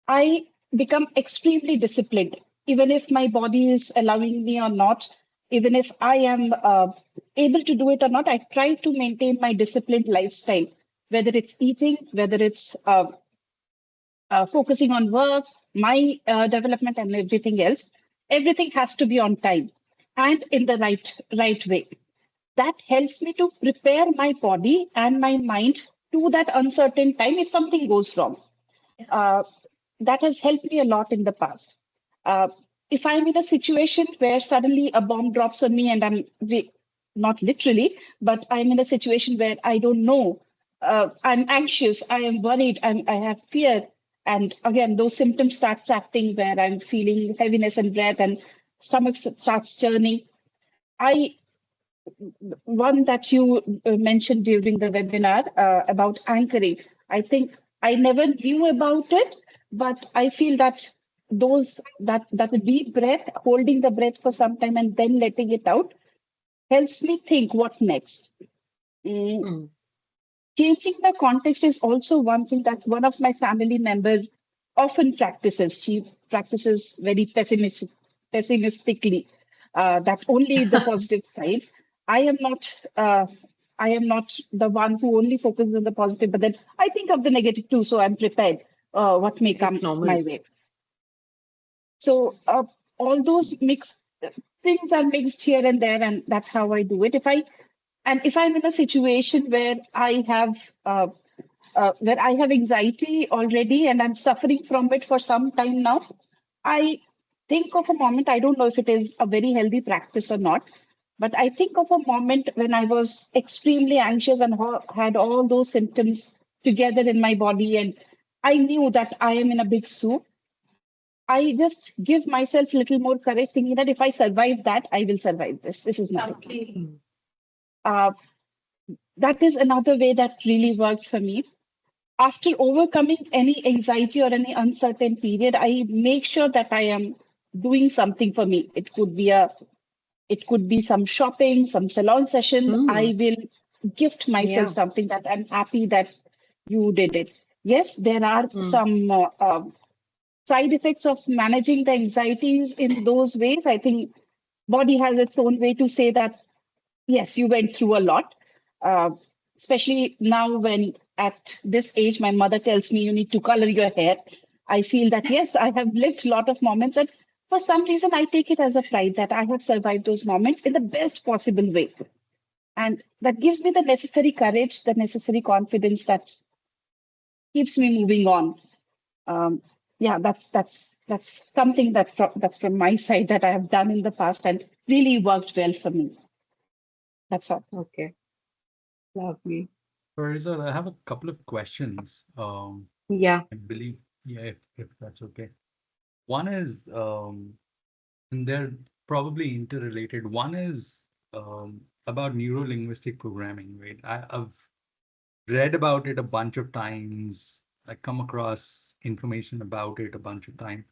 I become extremely disciplined, even if my body is allowing me or not, even if I am able to do it or not. I try to maintain my disciplined lifestyle, whether it's eating, whether it's focusing on work, my development, and everything else. Everything has to be on time and in the right way. That helps me to prepare my body and my mind to that uncertain time if something goes wrong. Uh, that has helped me a lot in the past. Uh, if I'm in a situation where suddenly a bomb drops on me and not literally, but I'm in a situation where I don't know, I'm anxious, I am worried, I have fear. And again, those symptoms starts acting where I'm feeling heaviness and breath and stomach starts churning. I One that you mentioned during the webinar about anchoring. I think I never knew about it, but I feel that that deep breath, holding the breath for some time and then letting it out, helps me think what next. Mm, Hmm. Changing the context is also one thing that one of my family members often practices. She practices very pessimistically, that only the positive side. I am not. I am not the one who only focuses on the positive, but then I think of the negative too, so I'm prepared. What may come It's normal. my way. So all those mix things are mixed here and there, and that's how I do it. If I'm in a situation where I have anxiety already and I'm suffering from it for some time now, I think of a moment. I don't know if it is a very healthy practice or not, but I think of a moment when I was extremely anxious and had all those symptoms together in my body, and I knew that I am in a big soup. I just give myself a little more courage, thinking that if I survive that, I will survive this. This is nothing. Completely. Uh, that is another way that really worked for me. After overcoming any anxiety or any uncertain period, I make sure that I am doing something for me. It could be some shopping, some salon session. Hmm. I will gift myself Yeah. something that I'm happy that you did it. Yes, there are Hmm. some side effects of managing the anxieties in those ways. I think body has its own way to say that yes, you went through a lot, uh, especially now when at this age, my mother tells me you need to color your hair. I feel that, yes, I have lived a lot of moments. And for some reason, I take it as a pride that I have survived those moments in the best possible way. And that gives me the necessary courage, the necessary confidence that keeps me moving on. Um, yeah, that's something that's from my side that I have done in the past and really worked well for me. That's all. Okay, lovely. Parizad, I have a couple of questions. Yeah. I believe, yeah, if that's okay. One is, and they're probably interrelated. One is about neuro-linguistic programming, right? I've read about it a bunch of times. I come across information about it a bunch of times.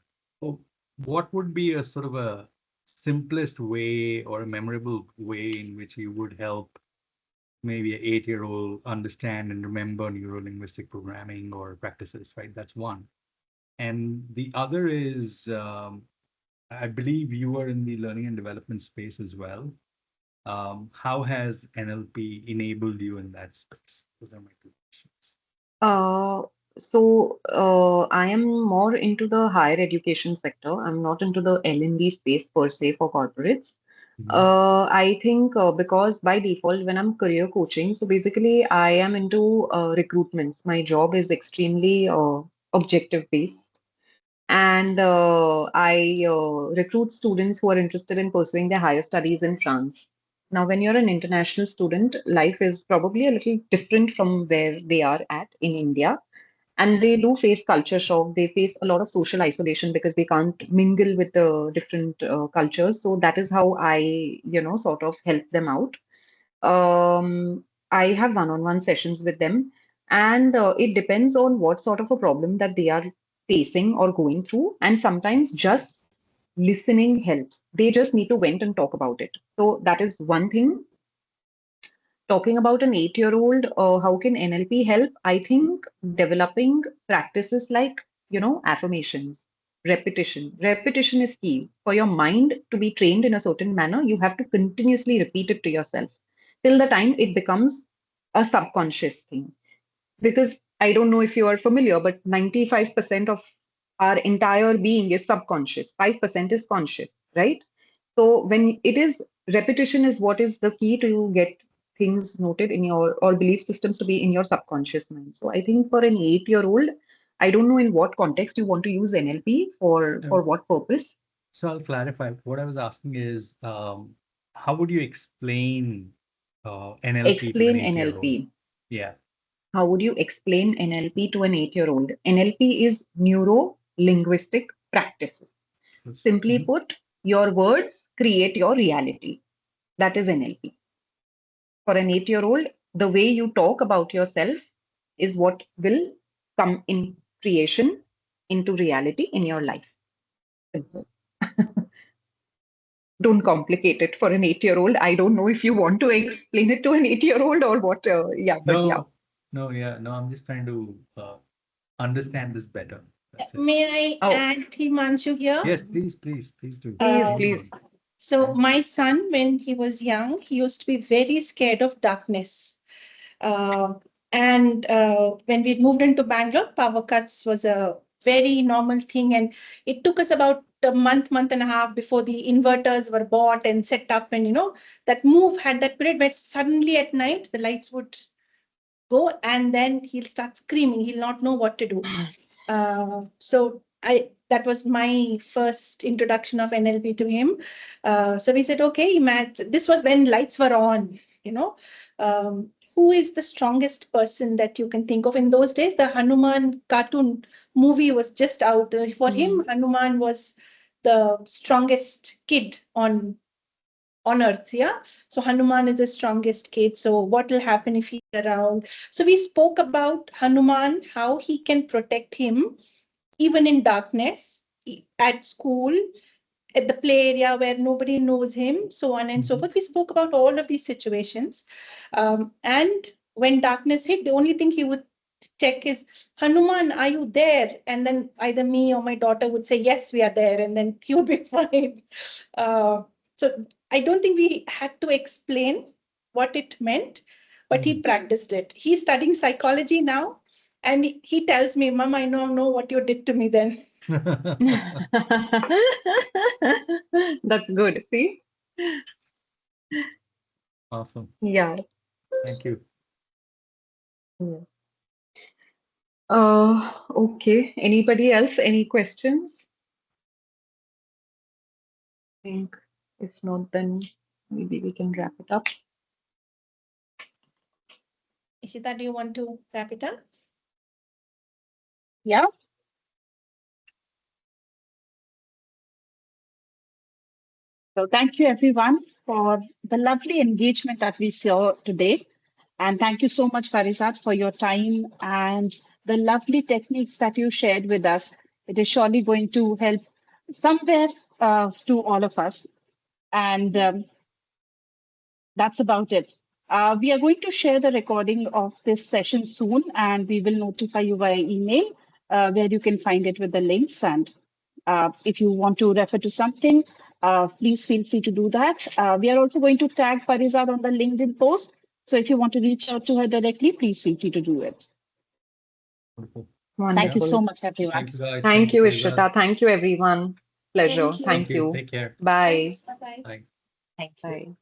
So what would be a sort of a simplest way or a memorable way in which you would help maybe an 8-year-old understand and remember neuro-linguistic programming or practices, right? That's one. And the other is, I believe you are in the learning and development space as well. How has NLP enabled you in that space? Those are my two questions. Uh, I am more into the higher education sector. I'm not into the L&D space per se for corporates. Mhm. I think because by default, when I'm career coaching, so basically I am into recruitments. My job is extremely objective based. And I recruit students who are interested in pursuing their higher studies in France. Now, when you're an international student, life is probably a little different from where they are at in India. And they do face culture shock. They face a lot of social isolation because they can't mingle with the different cultures. So that is how I, sort of help them out. I have one-on-one sessions with them, and it depends on what sort of a problem that they are facing or going through. And sometimes just listening helps. They just need to vent and talk about it. So that is one thing. Talking about an 8-year-old, how can NLP help? I think developing practices like, affirmations, repetition. Repetition is key. For your mind to be trained in a certain manner, you have to continuously repeat it to yourself till the time it becomes a subconscious thing. Because I don't know if you are familiar, but 95% of our entire being is subconscious, 5% is conscious, right? So when it is repetition is what is the key to get things noted in your or belief systems to be in your subconscious mind. So I think for an 8-year-old, I don't know in what context you want to use NLP for what purpose. So I'll clarify. What I was asking is, how would you explain NLP to an Explain 8-year-old? NLP. Yeah. How would you explain NLP to an 8-year-old? NLP is neuro linguistic practices. Simply Mhm. put, your words create your reality. That is NLP. For an 8-year-old, the way you talk about yourself is what will come in creation into reality in your life. Simple. Don't complicate it for an 8-year-old. I don't know if you want to explain it to an 8-year-old or what. Yeah, but yeah. No, I'm just trying to understand this better. That's it. May I Oh, add, Himanshu, here? Yes, please do. please, Uh, please. so my son, when he was young, he used to be very scared of darkness. Uh, and when we moved into Bangalore, power cuts was a very normal thing. And it took us about a month and a half before the inverters were bought and set up. And, that move had that period where suddenly at night, the lights would go and then he'll start screaming. He'll not know what to do. So that was my first introduction of NLP to him. So we said, okay, this was when lights were on, who is the strongest person that you can think of? In those days, the Hanuman cartoon movie was just out. For him, Hanuman was the strongest kid on earth. Yeah. So Hanuman is the strongest kid. So what will happen if he's around? So we spoke about Hanuman, how he can protect him even in darkness, at school, at the play area where nobody knows him, so on and so forth. We spoke about all of these situations. And when darkness hit, the only thing he would check is, Hanuman, are you there? And then either me or my daughter would say, yes, we are there. And then he would be fine. So I don't think we had to explain what it meant, but he practiced it. He's studying psychology now. And he tells me, Mom, I know what you did to me then. That's good. See? Awesome. Yeah. Thank you. Yeah. Okay. Anybody else? Any questions? I think if not, then maybe we can wrap it up. Ishita, do you want to wrap it up? Yeah. So thank you everyone for the lovely engagement that we saw today. And thank you so much, Parizad, for your time and the lovely techniques that you shared with us. It is surely going to help somewhere to all of us. And that's about it. We are going to share the recording of this session soon, and we will notify you via email where you can find it with the links. And if you want to refer to something, please feel free to do that. We are also going to tag Parizad on the LinkedIn post. So if you want to reach out to her directly, please feel free to do it. Wonderful. Thank you Wonderful. so much, everyone. Thank you, guys. Thank you, Parizad. Ishita. Thank you, everyone. Pleasure. Thank you. Thank you. Take care. Bye. Thanks. Bye-bye. Bye. Thank you. Bye.